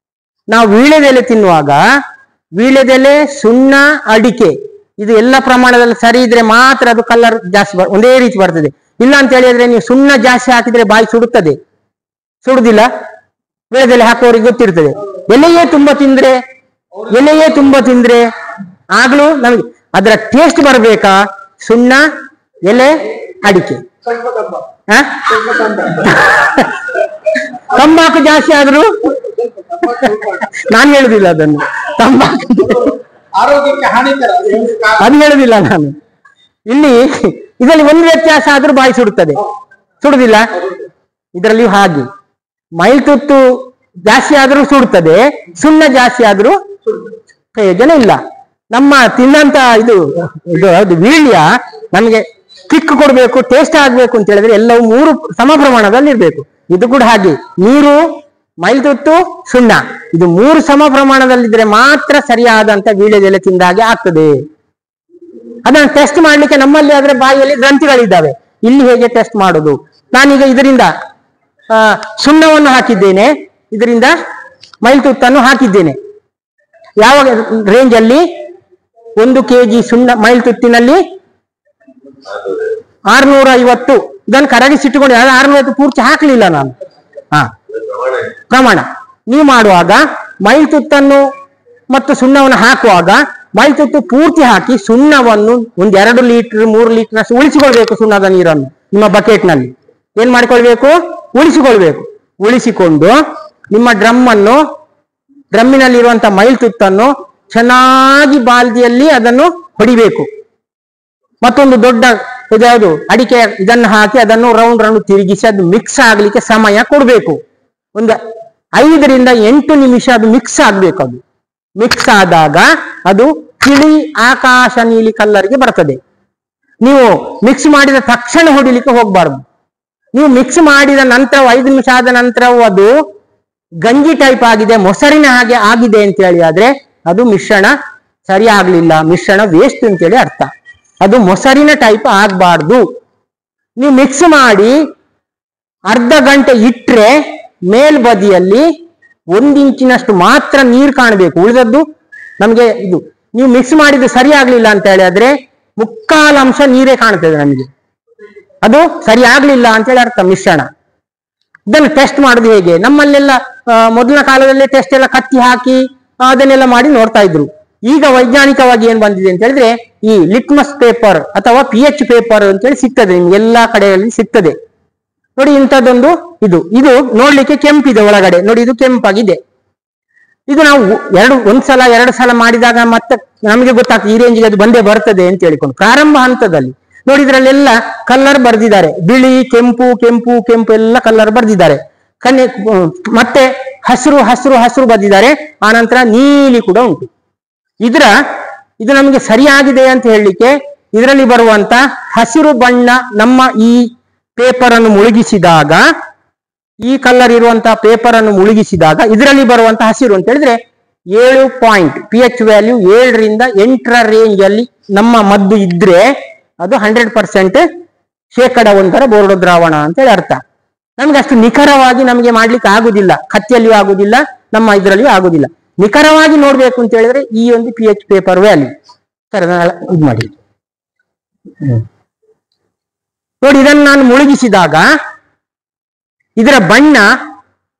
ನಾವು ವೀಳ್ಯದೆಲೆ ತಿನ್ನುವಾಗ ವೀಳ್ಯದೆಲೆ, ಸುಣ್ಣ, ಅಡಿಕೆ ಇದು ಎಲ್ಲ ಪ್ರಮಾಣದಲ್ಲಿ ಸರಿ ಇದ್ರೆ ಮಾತ್ರ ಅದು ಕಲರ್ ಜಾಸ್ತಿ ಒಂದೇ ರೀತಿ ಬರ್ತದೆ. ಇಲ್ಲ ಅಂತ ಹೇಳಿದ್ರೆ ನೀವು ಸುಣ್ಣ ಜಾಸ್ತಿ ಹಾಕಿದ್ರೆ ಬಾಯಿ ಸುಡುತ್ತದೆ. ಸುಡುದಿಲ್ಲ, ವೀಳ್ಯದೆಲೆ ಹಾಕುವವರಿಗೆ ಗೊತ್ತಿರ್ತದೆ. ಎಲೆಯೇ ತುಂಬಾ ತಿಂದ್ರೆ ಆಗ್ಲೂ ನಮಗೆ ಅದರ ಟೇಸ್ಟ್ ಬರ್ಬೇಕಾ? ಸುಣ್ಣ, ಎಲೆ, ಅಡಿಕೆ. ತಂಬಾಕು ಜಾಸ್ತಿ ಆದ್ರೂ ನಾನು ಹೇಳುದಿಲ್ಲ ಅದನ್ನು. ತಂಬಾಕು ಆರೋಗ್ಯಕ್ಕೆ ಹಾನಿಕರ ಅದು ಹೇಳುದಿಲ್ಲ ನಾನು. ಇದರಲ್ಲಿ ಒಂದು ವ್ಯತ್ಯಾಸ ಆದ್ರೂ ಬಾಯಿ ಸುಡುತ್ತದೆ, ಸುಡುದಿಲ್ಲ. ಇದರಲ್ಲಿ ಹಾಗೆ ಮೈಲ್ ತುತ್ತು ಜಾಸ್ತಿ ಆದ್ರೂ ಸುಡುತ್ತದೆ, ಸುಣ್ಣ ಜಾಸ್ತಿ ಆದ್ರೂ ಪ್ರಯೋಜನ ಇಲ್ಲ. ನಮ್ಮ ತಿನ್ನಂತ ಇದು ವೀಳ್ಯ ನಮಗೆ ಕಿಕ್ ಕೊಡ್ಬೇಕು, ಟೇಸ್ಟ್ ಆಗ್ಬೇಕು ಅಂತ ಹೇಳಿದ್ರೆ ಎಲ್ಲವೂ 3 ಸಮ ಪ್ರಮಾಣದಲ್ಲಿ ಇರ್ಬೇಕು. ಇದು ಕೂಡ ಹಾಗೆ, ನೀರು, ಮೈಲ್ ತುತ್ತು, ಸುಣ್ಣ ಇದು 3 ಸಮ ಪ್ರಮಾಣದಲ್ಲಿದ್ರೆ ಮಾತ್ರ ಸರಿಯಾದಂತ ವೀಳ್ಯದೆಲೆ ತಿಂದಾಗೆ ಆಗ್ತದೆ. ಅದನ್ನು ಟೆಸ್ಟ್ ಮಾಡ್ಲಿಕ್ಕೆ ನಮ್ಮಲ್ಲಿ ಆದ್ರೆ ಬಾಯಿಯಲ್ಲಿ ಗ್ರಂಥಿಗಳಿದ್ದಾವೆ. ಇಲ್ಲಿ ಹೇಗೆ ಟೆಸ್ಟ್ ಮಾಡೋದು? ನಾನೀಗ ಇದರಿಂದ ಸುಣ್ಣವನ್ನು ಹಾಕಿದ್ದೇನೆ, ಇದರಿಂದ ಮೈಲ್ ತುತ್ತನ್ನು ಹಾಕಿದ್ದೇನೆ. ಯಾವ ರೇಂಜ್ ಅಲ್ಲಿ? 1 kg ಸುಣ್ಣ ಮೈಲ್ ತುತ್ತಿನಲ್ಲಿ 650. ಇದನ್ನು ಕರಗಿಸಿಟ್ಟುಕೊಂಡು 650 ಪೂರ್ತಿ ಹಾಕಲಿಲ್ಲ ನಾನು. ಪ್ರಮಾಣ ನೀವು ಮಾಡುವಾಗ ಮೈಲ್ ತುತ್ತನ್ನು ಮತ್ತು ಸುಣ್ಣವನ್ನು ಹಾಕುವಾಗ ಮೈಲ್ ತುತ್ತು ಪೂರ್ತಿ ಹಾಕಿ ಸುಣ್ಣವನ್ನು 1-2 ಲೀಟರ್ 3 ಲೀಟರ್ ಅಷ್ಟು ಉಳಿಸಿಕೊಳ್ಬೇಕು. ಸುಣ್ಣದ ನೀರನ್ನು ನಿಮ್ಮ ಬಕೆಟ್ನಲ್ಲಿ ಏನ್ ಮಾಡಿಕೊಳ್ಬೇಕು? ಉಳಿಸಿಕೊಂಡು ನಿಮ್ಮ ಡ್ರಮ್ಮಿನಲ್ಲಿರುವಂತ ಮೈಲ್ ತುತ್ತನ್ನು ಚೆನ್ನಾಗಿ ಬಾಲ್ದಿಯಲ್ಲಿ ಅದನ್ನು ಹೊಡಿಬೇಕು. ಮತ್ತೊಂದು ದೊಡ್ಡ ಇದ್ಯಾವುದು ಅಡಿಕೆ ಇದನ್ನು ಹಾಕಿ ಅದನ್ನು ರೌಂಡ್ ತಿರುಗಿಸಿ ಅದು ಮಿಕ್ಸ್ ಆಗ್ಲಿಕ್ಕೆ ಸಮಯ ಕೊಡಬೇಕು. ಒಂದು 5ರಿಂದ 8 ನಿಮಿಷ ಅದು ಮಿಕ್ಸ್ ಆಗ್ಬೇಕು. ಅದು ಮಿಕ್ಸ್ ಆದಾಗ ಅದು ತಿಳಿ ಆಕಾಶ ನೀಲಿ ಕಲ್ಲರಿಗೆ ಬರ್ತದೆ. ನೀವು ಮಿಕ್ಸ್ ಮಾಡಿದ ತಕ್ಷಣ ಹೊಡಿಲಿಕ್ಕೆ ಹೋಗ್ಬಾರ್ದು. ನೀವು ಮಿಕ್ಸ್ ಮಾಡಿದ ನಂತರ 5 ನಿಮಿಷ ಆದ ನಂತರವೂ ಅದು ಗಂಜಿ ಟೈಪ್ ಆಗಿದೆ, ಮೊಸರಿನ ಹಾಗೆ ಆಗಿದೆ ಅಂತ ಹೇಳಿ ಆದ್ರೆ ಅದು ಮಿಶ್ರಣ ಸರಿ ಆಗ್ಲಿಲ್ಲ, ಮಿಶ್ರಣ ವೇಸ್ಟ್ ಅಂತೇಳಿ ಅರ್ಥ. ಅದು ಮೊಸರಿನ ಟೈಪ್ ಆಗ್ಬಾರ್ದು. ನೀವು ಮಿಕ್ಸ್ ಮಾಡಿ ಅರ್ಧ ಗಂಟೆ ಇಟ್ರೆ ಮೇಲ್ಬದಿಯಲ್ಲಿ 1 ಇಂಚಿನಷ್ಟು ಮಾತ್ರ ನೀರು ಕಾಣಬೇಕು. ಉಳಿದದ್ದು ನಮಗೆ ಇದು ನೀವು ಮಿಕ್ಸ್ ಮಾಡಿದ್ದು ಸರಿ ಆಗ್ಲಿಲ್ಲ ಅಂತ ಹೇಳಿ ಆದ್ರೆ 3/4 ಅಂಶ ನೀರೇ ಕಾಣ್ತದೆ ನಮಗೆ. ಅದು ಸರಿ ಆಗ್ಲಿಲ್ಲ ಅಂತೇಳಿ ಅರ್ಥ ಮಿಶ್ರಣ. ಇದನ್ನು ಟೆಸ್ಟ್ ಮಾಡುದು ಹೇಗೆ? ನಮ್ಮಲ್ಲೆಲ್ಲ ಮೊದಲಿನ ಕಾಲದಲ್ಲಿ ಟೆಸ್ಟ್ ಎಲ್ಲ ಕತ್ತಿ ಹಾಕಿ ಅದನ್ನೆಲ್ಲ ಮಾಡಿ ನೋಡ್ತಾ ಇದ್ರು. ಈಗ ವೈಜ್ಞಾನಿಕವಾಗಿ ಏನ್ ಬಂದಿದೆ ಅಂತ ಹೇಳಿದ್ರೆ ಈ ಲಿಟ್ಮಸ್ ಪೇಪರ್ ಅಥವಾ pH ಪೇಪರ್ ಅಂತೇಳಿ ಸಿಗ್ತದೆ, ನಿಮ್ಗೆ ಎಲ್ಲಾ ಕಡೆಯಲ್ಲಿ ಸಿಗ್ತದೆ. ನೋಡಿ ಇಂಥದ್ದೊಂದು ಇದು ನೋಡ್ಲಿಕ್ಕೆ ಕೆಂಪಿದೆ ಒಳಗಡೆ, ನೋಡಿ ಇದು ಕೆಂಪಾಗಿದೆ. ಇದು ನಾವು ಒಂದ್ಸಲ ಎರಡು ಸಲ ಮಾಡಿದಾಗ ಮತ್ತೆ ನಮಗೆ ಗೊತ್ತಾಗ್ತದೆ ಈ ರೇಂಜ್ಗೆ ಅದು ಬಂದೇ ಬರ್ತದೆ ಅಂತ ಹೇಳಿಕೊಂಡು. ಪ್ರಾರಂಭ ಹಂತದಲ್ಲಿ ನೋಡಿ ಇದ್ರಲ್ಲೆಲ್ಲ ಕಲರ್ ಬರ್ದಿದ್ದಾರೆ, ಬಿಳಿ, ಕೆಂಪು ಕೆಂಪು ಕೆಂಪು ಎಲ್ಲ ಕಲರ್ ಬರ್ದಿದ್ದಾರೆ. ಮತ್ತೆ ಹಸಿರು ಹಸಿರು ಹಸಿರು ಬರ್ದಿದ್ದಾರೆ. ಆನಂತರ ನೀಲಿ ಕೂಡ ಉಂಟು. ಇದು ನಮಗೆ ಸರಿಯಾಗಿದೆ ಅಂತ ಹೇಳಲಿಕ್ಕೆ ಇದರಲ್ಲಿ ಬರುವಂತ ಹಸಿರು ಬಣ್ಣ ನಮ್ಮ ಈ ಪೇಪರ್ ಅನ್ನು ಮುಳುಗಿಸಿದಾಗ, ಈ ಕಲರ್ ಇರುವಂತಹ ಪೇಪರ್ ಅನ್ನು ಮುಳುಗಿಸಿದಾಗ ಇದರಲ್ಲಿ ಬರುವಂತ ಹಸಿರು ಅಂತ ಹೇಳಿದ್ರೆ 7 ಪಾಯಿಂಟ್ pH ವ್ಯಾಲ್ಯೂ 7ರಿಂದ 8ರ ರೇಂಜ್ ಅಲ್ಲಿ ನಮ್ಮ ಮದ್ದು ಇದ್ರೆ ಅದು 100% ಶೇಕಡ 1 ಬೋರ್ಡೋ ದ್ರಾವಣ ಅಂತ ಹೇಳಿ ಅರ್ಥ. ನಮ್ಗೆ ಅಷ್ಟು ನಿಖರವಾಗಿ ನಮಗೆ ಮಾಡ್ಲಿಕ್ಕೆ ಆಗುದಿಲ್ಲ, ಕತ್ತಿಯಲ್ಲಿಯೂ ಆಗುದಿಲ್ಲ, ನಮ್ಮ ಇದರಲ್ಲಿಯೂ ಆಗುದಿಲ್ಲ. ನಿಖರವಾಗಿ ನೋಡ್ಬೇಕು ಅಂತ ಹೇಳಿದ್ರೆ ಈ ಒಂದು pH ಪೇಪರ್ ವ್ಯಾಲ್ಯೂ ಸರ್ ಇದು ಮಾಡಿ ನೋಡಿ. ಇದನ್ನು ನಾನು ಮುಳುಗಿಸಿದಾಗ ಇದರ ಬಣ್ಣ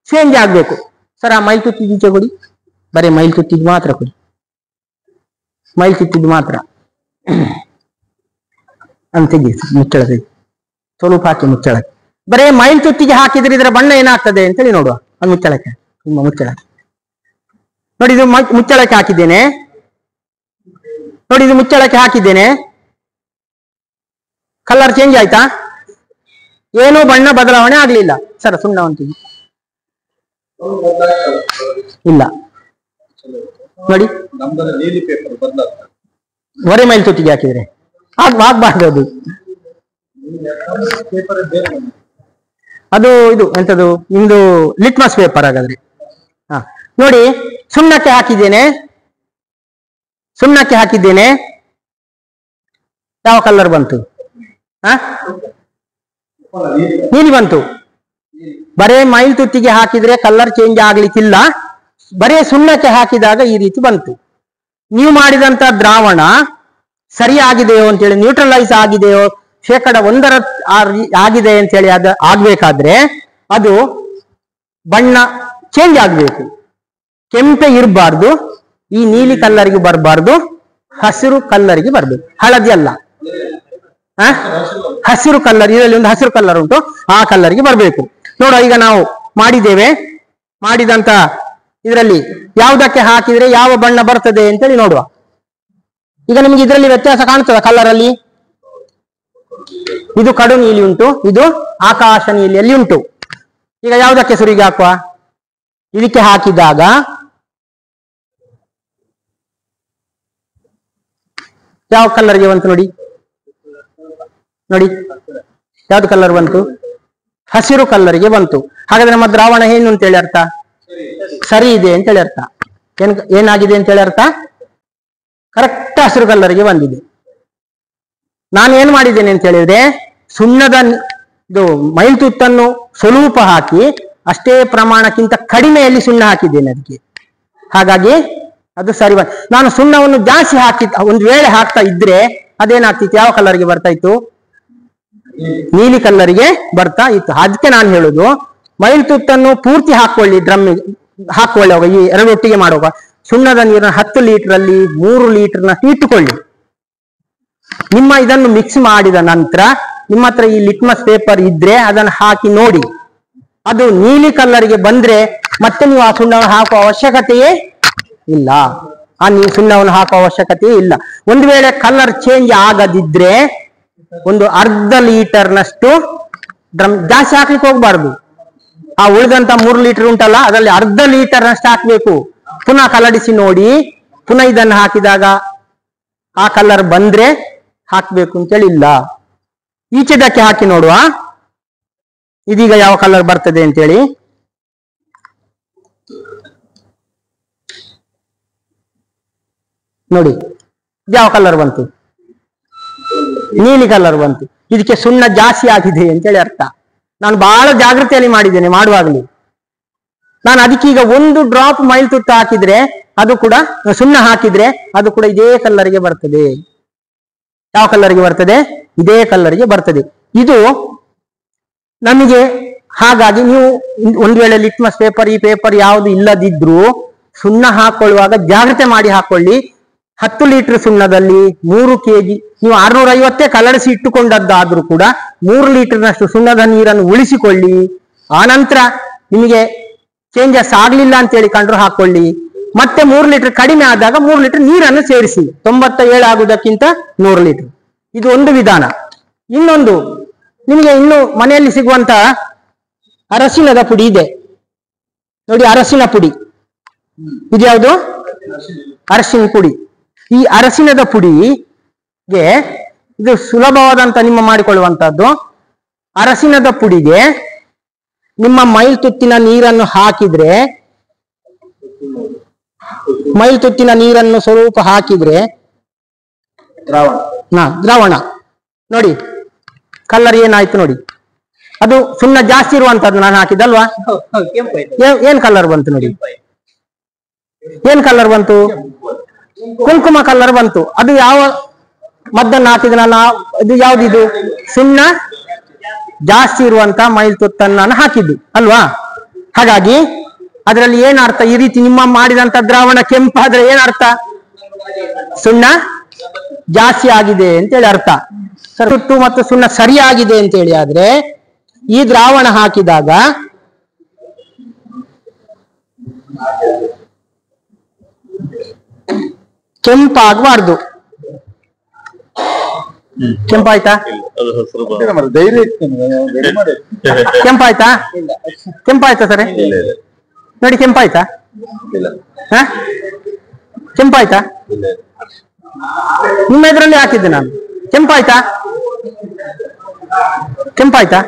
ಚೇಂಜ್ ಆಗ್ಬೇಕು. ಸರ್ ಆ ಮೈಲ್ ತುತ್ತಿದ ಈಚೆ ಕೊಡಿ, ಬರೀ ಮೈಲ್ ತುತ್ತಿದ್ ಮಾತ್ರ ಕೊಡಿ, ಮೈಲ್ ತುತ್ತಿದ್ ಮಾತ್ರ ಅಂತ ತೆಗೀರಿ, ಮುಚ್ಚಳ ತೆಗಿ, ಸ್ವಲ್ಪ ಹಾಕಿ ಮುಚ್ಚಳಕ್ಕೆ. ಬರೇ ಮೈಲ್ ತುತ್ತಿಗೆ ಹಾಕಿದ್ರೆ ಇದರ ಬಣ್ಣ ಏನಾಗ್ತದೆ ಅಂತೇಳಿ ನೋಡುವ. ಅದು ಮುಚ್ಚಳಕ್ಕೆ, ತುಂಬಾ ಮುಚ್ಚಳ ನೋಡಿ. ಇದು ಮುಚ್ಚಳಕ್ಕೆ ಹಾಕಿದ್ದೇನೆ ನೋಡಿ, ಇದು ಮುಚ್ಚಳಕ್ಕೆ ಹಾಕಿದ್ದೇನೆ. ಕಲರ್ ಚೇಂಜ್ ಆಯ್ತಾ? ಏನೂ ಬಣ್ಣ ಬದಲಾವಣೆ ಆಗ್ಲಿಲ್ಲ. ಸರ್ ಸುಣ್ಣವಂತಿಗೆ ಇಲ್ಲ ನೋಡಿ, ಹೊರೆ ಮೈಲ್ ತುತ್ತಿಗೆ ಹಾಕಿದ್ರೆ ಆಗ್ಬಾರ್ದು ಅದು ಇದು ಎಂತದು ನಿಮ್ದು ಲಿಟ್ಮಸ್ ಪೇಪರ್ ಹಾಗಾದ್ರೆ. ಹಾ ನೋಡಿ, ಸುಣ್ಣಕ್ಕೆ ಹಾಕಿದ್ದೇನೆ. ಯಾವ ಕಲರ್ ಬಂತು? ನೀಲಿ ಬಂತು. ಬರೇ ಮೈಲ್ ತುತ್ತಿಗೆ ಹಾಕಿದ್ರೆ ಕಲರ್ ಚೇಂಜ್ ಆಗ್ಲಿಕ್ಕಿಲ್ಲ, ಬರೇ ಸುಣ್ಣಕ್ಕೆ ಹಾಕಿದಾಗ ಈ ರೀತಿ ಬಂತು. ನೀವು ಮಾಡಿದಂತ ದ್ರಾವಣ ಸರಿಯಾಗಿದೆಯೋ ಅಂತೇಳಿ, ನ್ಯೂಟ್ರಲೈಸ್ ಆಗಿದೆಯೋ, ಶೇಕಡ 1 ಆಗಿದೆ ಅಂತೇಳಿ ಅದು ಆಗ್ಬೇಕಾದ್ರೆ ಅದು ಬಣ್ಣ ಚೇಂಜ್ ಆಗ್ಬೇಕು. ಕೆಂಪೆ ಇರಬಾರ್ದು, ಈ ನೀಲಿ ಕಲ್ಲರಿಗೆ ಬರಬಾರ್ದು, ಹಸಿರು ಕಲ್ಲರಿಗೆ ಬರ್ಬೇಕು. ಹಳದಿ ಅಲ್ಲ, ಹಸಿರು ಕಲ್ಲರ್, ಇದರಲ್ಲಿ ಒಂದು ಹಸಿರು ಕಲ್ಲರ್ ಉಂಟು, ಆ ಕಲ್ಲರಿಗೆ ಬರಬೇಕು. ನೋಡುವ, ಈಗ ನಾವು ಮಾಡಿದಂತ ಇದರಲ್ಲಿ ಯಾವುದಕ್ಕೆ ಹಾಕಿದ್ರೆ ಯಾವ ಬಣ್ಣ ಬರ್ತದೆ ಅಂತೇಳಿ ನೋಡುವ. ಈಗ ನಿಮ್ಗೆ ಇದರಲ್ಲಿ ವ್ಯತ್ಯಾಸ ಕಾಣ್ತದ ಕಲರ್ ಅಲ್ಲಿ? ಇದು ಕಡು ನೀಲಿ ಉಂಟು, ಇದು ಆಕಾಶ ನೀಲಿಯಲ್ಲಿ ಉಂಟು. ಈಗ ಯಾವುದಕ್ಕೆ ಸುರಿಗೆ ಹಾಕುವ? ಇದಕ್ಕೆ ಹಾಕಿದಾಗ ಯಾವ ಕಲರ್ಗೆ ಬಂತು ನೋಡಿ, ಯಾವ್ದು ಕಲರ್ ಬಂತು? ಹಸಿರು ಕಲ್ಲರಿಗೆ ಬಂತು. ಹಾಗಾದ್ರೆ ನಮ್ಮ ದ್ರಾವಣ ಏನು ಅಂತೇಳಿ ಅರ್ಥ? ಸರಿ ಇದೆ ಅಂತೇಳಿ ಅರ್ಥ. ಏನಾಗಿದೆ ಅಂತೇಳಿ ಅರ್ಥ? ಕರೆಕ್ಟ್ ಹಸಿರು ಕಲ್ಲರಿಗೆ ಬಂದಿದೆ. ನಾನು ಏನ್ ಮಾಡಿದ್ದೇನೆ ಅಂತ ಹೇಳಿದ್ರೆ, ಸುಣ್ಣದ ಇದು ಮೈಲ್ ತುತ್ತನ್ನು ಸ್ವಲ್ಪ ಹಾಕಿ ಅಷ್ಟೇ ಪ್ರಮಾಣಕ್ಕಿಂತ ಕಡಿಮೆಯಲ್ಲಿ ಸುಣ್ಣ ಹಾಕಿದ್ದೇನೆ ಅದಕ್ಕೆ. ಹಾಗಾಗಿ ಅದು ಸರಿ ನಾನು ಸುಣ್ಣವನ್ನು ಜಾಸ್ತಿ ಒಂದು ವೇಳೆ ಹಾಕ್ತಾ ಇದ್ರೆ ಅದೇನಾಗ್ತಿತ್ತು? ಯಾವ ಕಲರ್ಗೆ ಬರ್ತಾ ಇತ್ತು? ನೀಲಿ ಕಲ್ಲರಿಗೆ ಬರ್ತಾ ಇತ್ತು. ಅದಕ್ಕೆ ನಾನು ಹೇಳುದು, ಮೈಲ್ ತುತ್ತನ್ನು ಪೂರ್ತಿ ಹಾಕೊಳ್ಳಿ, ಡ್ರಮ್ಮಿಗೆ ಹಾಕೊಳ್ಳುವಾಗ, ಈ ಎರಡು ಒಟ್ಟಿಗೆ ಮಾಡುವಾಗ ಸುಣ್ಣದ ನೀರನ್ನು 10 ಲೀಟರ್ 3 ಲೀಟರ್ನಷ್ಟು ಇಟ್ಟುಕೊಳ್ಳಿ. ನಿಮ್ಮ ಇದನ್ನು ಮಿಕ್ಸ್ ಮಾಡಿದ ನಂತರ ನಿಮ್ಮ ಹತ್ರ ಈ ಲಿಟ್ಮಸ್ ಪೇಪರ್ ಇದ್ರೆ ಅದನ್ನು ಹಾಕಿ ನೋಡಿ. ಅದು ನೀಲಿ ಕಲ್ಲರಿಗೆ ಬಂದ್ರೆ ಮತ್ತೆ ನೀವು ಆ ಸುಣ್ಣವನ್ನು ಹಾಕುವ ಅವಶ್ಯಕತೆಯೇ ಇಲ್ಲ. ಸುಣ್ಣವನ್ನು ಹಾಕುವ ಅವಶ್ಯಕತೆಯೇ ಇಲ್ಲ. ಒಂದು ವೇಳೆ ಕಲರ್ ಚೇಂಜ್ ಆಗದಿದ್ರೆ ಒಂದು ಅರ್ಧ ಲೀಟರ್ನಷ್ಟು ಜಾಸ್ತಿ ಹಾಕ್ಲಿಕ್ಕೆ ಹೋಗ್ಬಾರ್ದು. ಆ ಉಳಿದಂತ 3 ಲೀಟರ್ ಉಂಟಲ್ಲ, ಅದರಲ್ಲಿ ಅರ್ಧ ಲೀಟರ್ನಷ್ಟು ಹಾಕ್ಬೇಕು. ಪುನಃ ಕಲಡಿಸಿ ನೋಡಿ, ಪುನಃ ಇದನ್ನು ಹಾಕಿದಾಗ ಆ ಕಲರ್ ಬಂದ್ರೆ ಹಾಕ್ಬೇಕು ಅಂತೇಳಿ ಇಲ್ಲ. ಈಚೆದಕ್ಕೆ ಹಾಕಿ ನೋಡುವ, ಇದೀಗ ಯಾವ ಕಲರ್ ಬರ್ತದೆ ಅಂತೇಳಿ. ನೋಡಿ, ಯಾವ ಕಲರ್ ಬಂತು? ನೀಲಿ ಕಲರ್ ಬಂತು. ಇದಕ್ಕೆ ಸುಣ್ಣ ಜಾಸ್ತಿ ಆಗಿದೆ ಅಂತೇಳಿ ಅರ್ಥ. ನಾನು ಬಹಳ ಜಾಗೃತಿಯಲ್ಲಿ ಮಾಡಿದ್ದೇನೆ ಮಾಡುವಾಗಲಿ. ನಾನು ಅದಕ್ಕೀಗ 1 ಡ್ರಾಪ್ ಮೈಲ್ ತುತ್ತ ಹಾಕಿದ್ರೆ ಅದು ಕೂಡ, ಸುಣ್ಣ ಹಾಕಿದ್ರೆ ಅದು ಕೂಡ ಇದೇ ಕಲ್ಲರಿಗೆ ಬರ್ತದೆ. ಯಾವ ಕಲ್ಲರಿಗೆ ಬರ್ತದೆ? ಇದೇ ಕಲ್ಲರಿಗೆ ಬರ್ತದೆ. ಇದು ನಮಗೆ ಹಾಗಾಗಿ ನೀವು ಒಂದು ವೇಳೆ ಲಿಟ್ಮಸ್ ಪೇಪರ್, ಈ ಪೇಪರ್ ಯಾವುದು ಇಲ್ಲದಿದ್ರು ಸುಣ್ಣ ಹಾಕೊಳ್ಳುವಾಗ ಜಾಗ್ರತೆ ಮಾಡಿ ಹಾಕೊಳ್ಳಿ. 10 ಲೀಟರ್ ಸುಣ್ಣದಲ್ಲಿ 3 kg, ನೀವು 650 ಕಲರಿಸಿ ಇಟ್ಟುಕೊಂಡದ್ದಾದ್ರೂ ಕೂಡ 3 ಲೀಟರ್ನಷ್ಟು ಸುಣ್ಣದ ನೀರನ್ನು ಉಳಿಸಿಕೊಳ್ಳಿ. ಆನಂತರ ನಿಮಗೆ ಚೇಂಜಸ್ ಆಗ್ಲಿಲ್ಲ ಅಂತೇಳಿ ಕಂಡ್ರು ಹಾಕೊಳ್ಳಿ. ಮತ್ತೆ 3 ಲೀಟರ್ ಕಡಿಮೆ ಆದಾಗ 3 ಲೀಟರ್ ನೀರನ್ನು ಸೇರಿಸಿ. 97 ಆಗುವುದಕ್ಕಿಂತ 100 ಲೀಟರ್. ಇದು ಒಂದು ವಿಧಾನ. ಇನ್ನೊಂದು, ನಿಮಗೆ ಇನ್ನು ಮನೆಯಲ್ಲಿ ಸಿಗುವಂತ ಅರಸಿನದ ಪುಡಿ ಇದೆ ನೋಡಿ, ಅರಸಿನ ಪುಡಿ ಇದ್ಯಾವುದು? ಅರಸಿನ ಪುಡಿ. ಈ ಅರಸಿನದ ಪುಡಿಗೆ ಇದು ಸುಲಭವಾದಂತ ನಿಮ್ಮ ಮಾಡಿಕೊಳ್ಳುವಂತಹದ್ದು. ಅರಸಿನದ ಪುಡಿಗೆ ನಿಮ್ಮ ಮೈಲ್ತುತ್ತಿನ ನೀರನ್ನು ಹಾಕಿದ್ರೆ, ಮೈಲ್ತುತ್ತಿನ ನೀರನ್ನು ಸ್ವಲ್ಪ ಹಾಕಿದ್ರೆ ದ್ರಾವಣ ನೋಡಿ, ಕಲರ್ ಏನಾಯ್ತು ನೋಡಿ. ಅದು ಸುಣ್ಣ ಜಾಸ್ತಿ ಇರುವಂತದ್ದು ನಾನು ಹಾಕಿದಲ್ವಾ, ಏನ್ ಕಲರ್ ಬಂತು ನೋಡಿ, ಏನ್ ಕಲರ್ ಬಂತು? ಕುಂಕುಮ ಕಲರ್ ಬಂತು. ಅದು ಯಾವ ಮದ್ದನ್ನು ಹಾಕಿದ ನಾನು? ಇದು ಯಾವ್ದಿದು? ಸುಣ್ಣ ಜಾಸ್ತಿ ಇರುವಂತ ಮೈಲ್ತುತ್ತನ್ನು ನಾನು ಹಾಕಿದ್ದು ಅಲ್ವಾ. ಹಾಗಾಗಿ ಅದರಲ್ಲಿ ಏನರ್ಥ? ಈ ರೀತಿ ನಿಮ್ಮ ಮಾಡಿದಂತ ದ್ರಾವಣ ಕೆಂಪಾದ್ರೆ ಏನರ್ಥ? ಸುಣ್ಣ ಜಾಸ್ತಿ ಆಗಿದೆ ಅಂತೇಳಿ ಅರ್ಥ. ತುಟ್ಟು ಮತ್ತು ಸುಣ್ಣ ಸರಿಯಾಗಿದೆ ಅಂತೇಳಿ ಆದ್ರೆ ಈ ದ್ರಾವಣ ಹಾಕಿದಾಗ ಕೆಂಪಾಗಬಾರ್ದು. ಕೆಂಪಾಯ್ತಾ? ಕೆಂಪಾಯ್ತಾ? ಕೆಂಪಾಯ್ತಾ ಸರಿ ನೋಡಿ, ಕೆಂಪಾಯ್ತಾ? ಕೆಂಪಾಯ್ತಾ? ನಿಮ್ಮ ಎದುರಲ್ಲಿ ಹಾಕಿದ್ದೆ ನಾನು. ಕೆಂಪಾಯ್ತಾ? ಕೆಂಪಾಯ್ತಾ?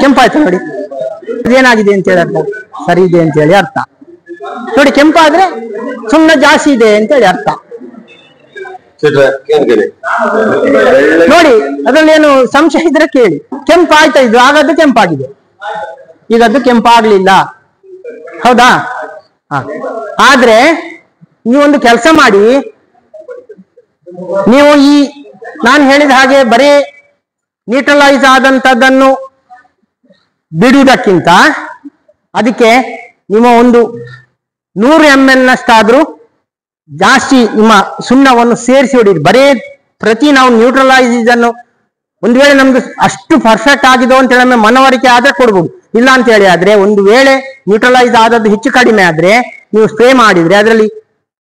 ಕೆಂಪಾಯ್ತಾ ನೋಡಿ. ಇದೇನಾಗಿದೆ ಅಂತ ಹೇಳಿ ಅರ್ಥ, ಸರಿ ಇದೆ ಅಂತ ಹೇಳಿ ಅರ್ಥ ನೋಡಿ. ಕೆಂಪಾದ್ರೆ ಸುಣ್ಣ ಜಾಸ್ತಿ ಇದೆ ಅಂತೇಳಿ ಅರ್ಥ ನೋಡಿ. ಅದ್ರಲ್ಲಿ ಏನು ಸಂಶಯ ಇದ್ರೆ ಕೇಳಿ. ಕೆಂಪಾಯ್ತಾ? ಇದು ಆಗದ್ದು ಕೆಂಪಾಗಿದೆ, ಈಗದ್ದು ಕೆಂಪಾಗ್ಲಿಲ್ಲ, ಹೌದಾ? ಆದ್ರೆ ನೀವೊಂದು ಕೆಲಸ ಮಾಡಿ, ನೀವು ಈ ನಾನು ಹೇಳಿದ ಹಾಗೆ ಬರೀ ನ್ಯೂಟ್ರಲೈಸ್ ಆದಂತದ್ದನ್ನು ಬಿಡುವುದಕ್ಕಿಂತ ಅದಕ್ಕೆ ನಿಮ್ಮ ಒಂದು 100 ml ನಷ್ಟಾದ್ರೂ ಜಾಸ್ತಿ ನಿಮ್ಮ ಸುಣ್ಣವನ್ನು ಸೇರಿಸಿ ಹೊಡೀರಿ. ಬರೀ ಪ್ರತಿ ನಾವು ನ್ಯೂಟ್ರಲೈಸ್ ಇದನ್ನು ಒಂದು ವೇಳೆ ನಮ್ದು ಅಷ್ಟು ಪರ್ಫೆಕ್ಟ್ ಆಗಿದೋ ಅಂತ ಹೇಳಿ ಮನವರಿಕೆ ಆದ್ರೆ ಕೊಡ್ಬೋದು. ಇಲ್ಲ ಅಂತ ಹೇಳಿ ಆದ್ರೆ, ಒಂದು ವೇಳೆ ನ್ಯೂಟ್ರಲೈಸ್ ಆದದ್ದು ಹೆಚ್ಚು ಕಡಿಮೆ ಆದ್ರೆ ನೀವು ಸ್ಪ್ರೇ ಮಾಡಿದ್ರೆ ಅದರಲ್ಲಿ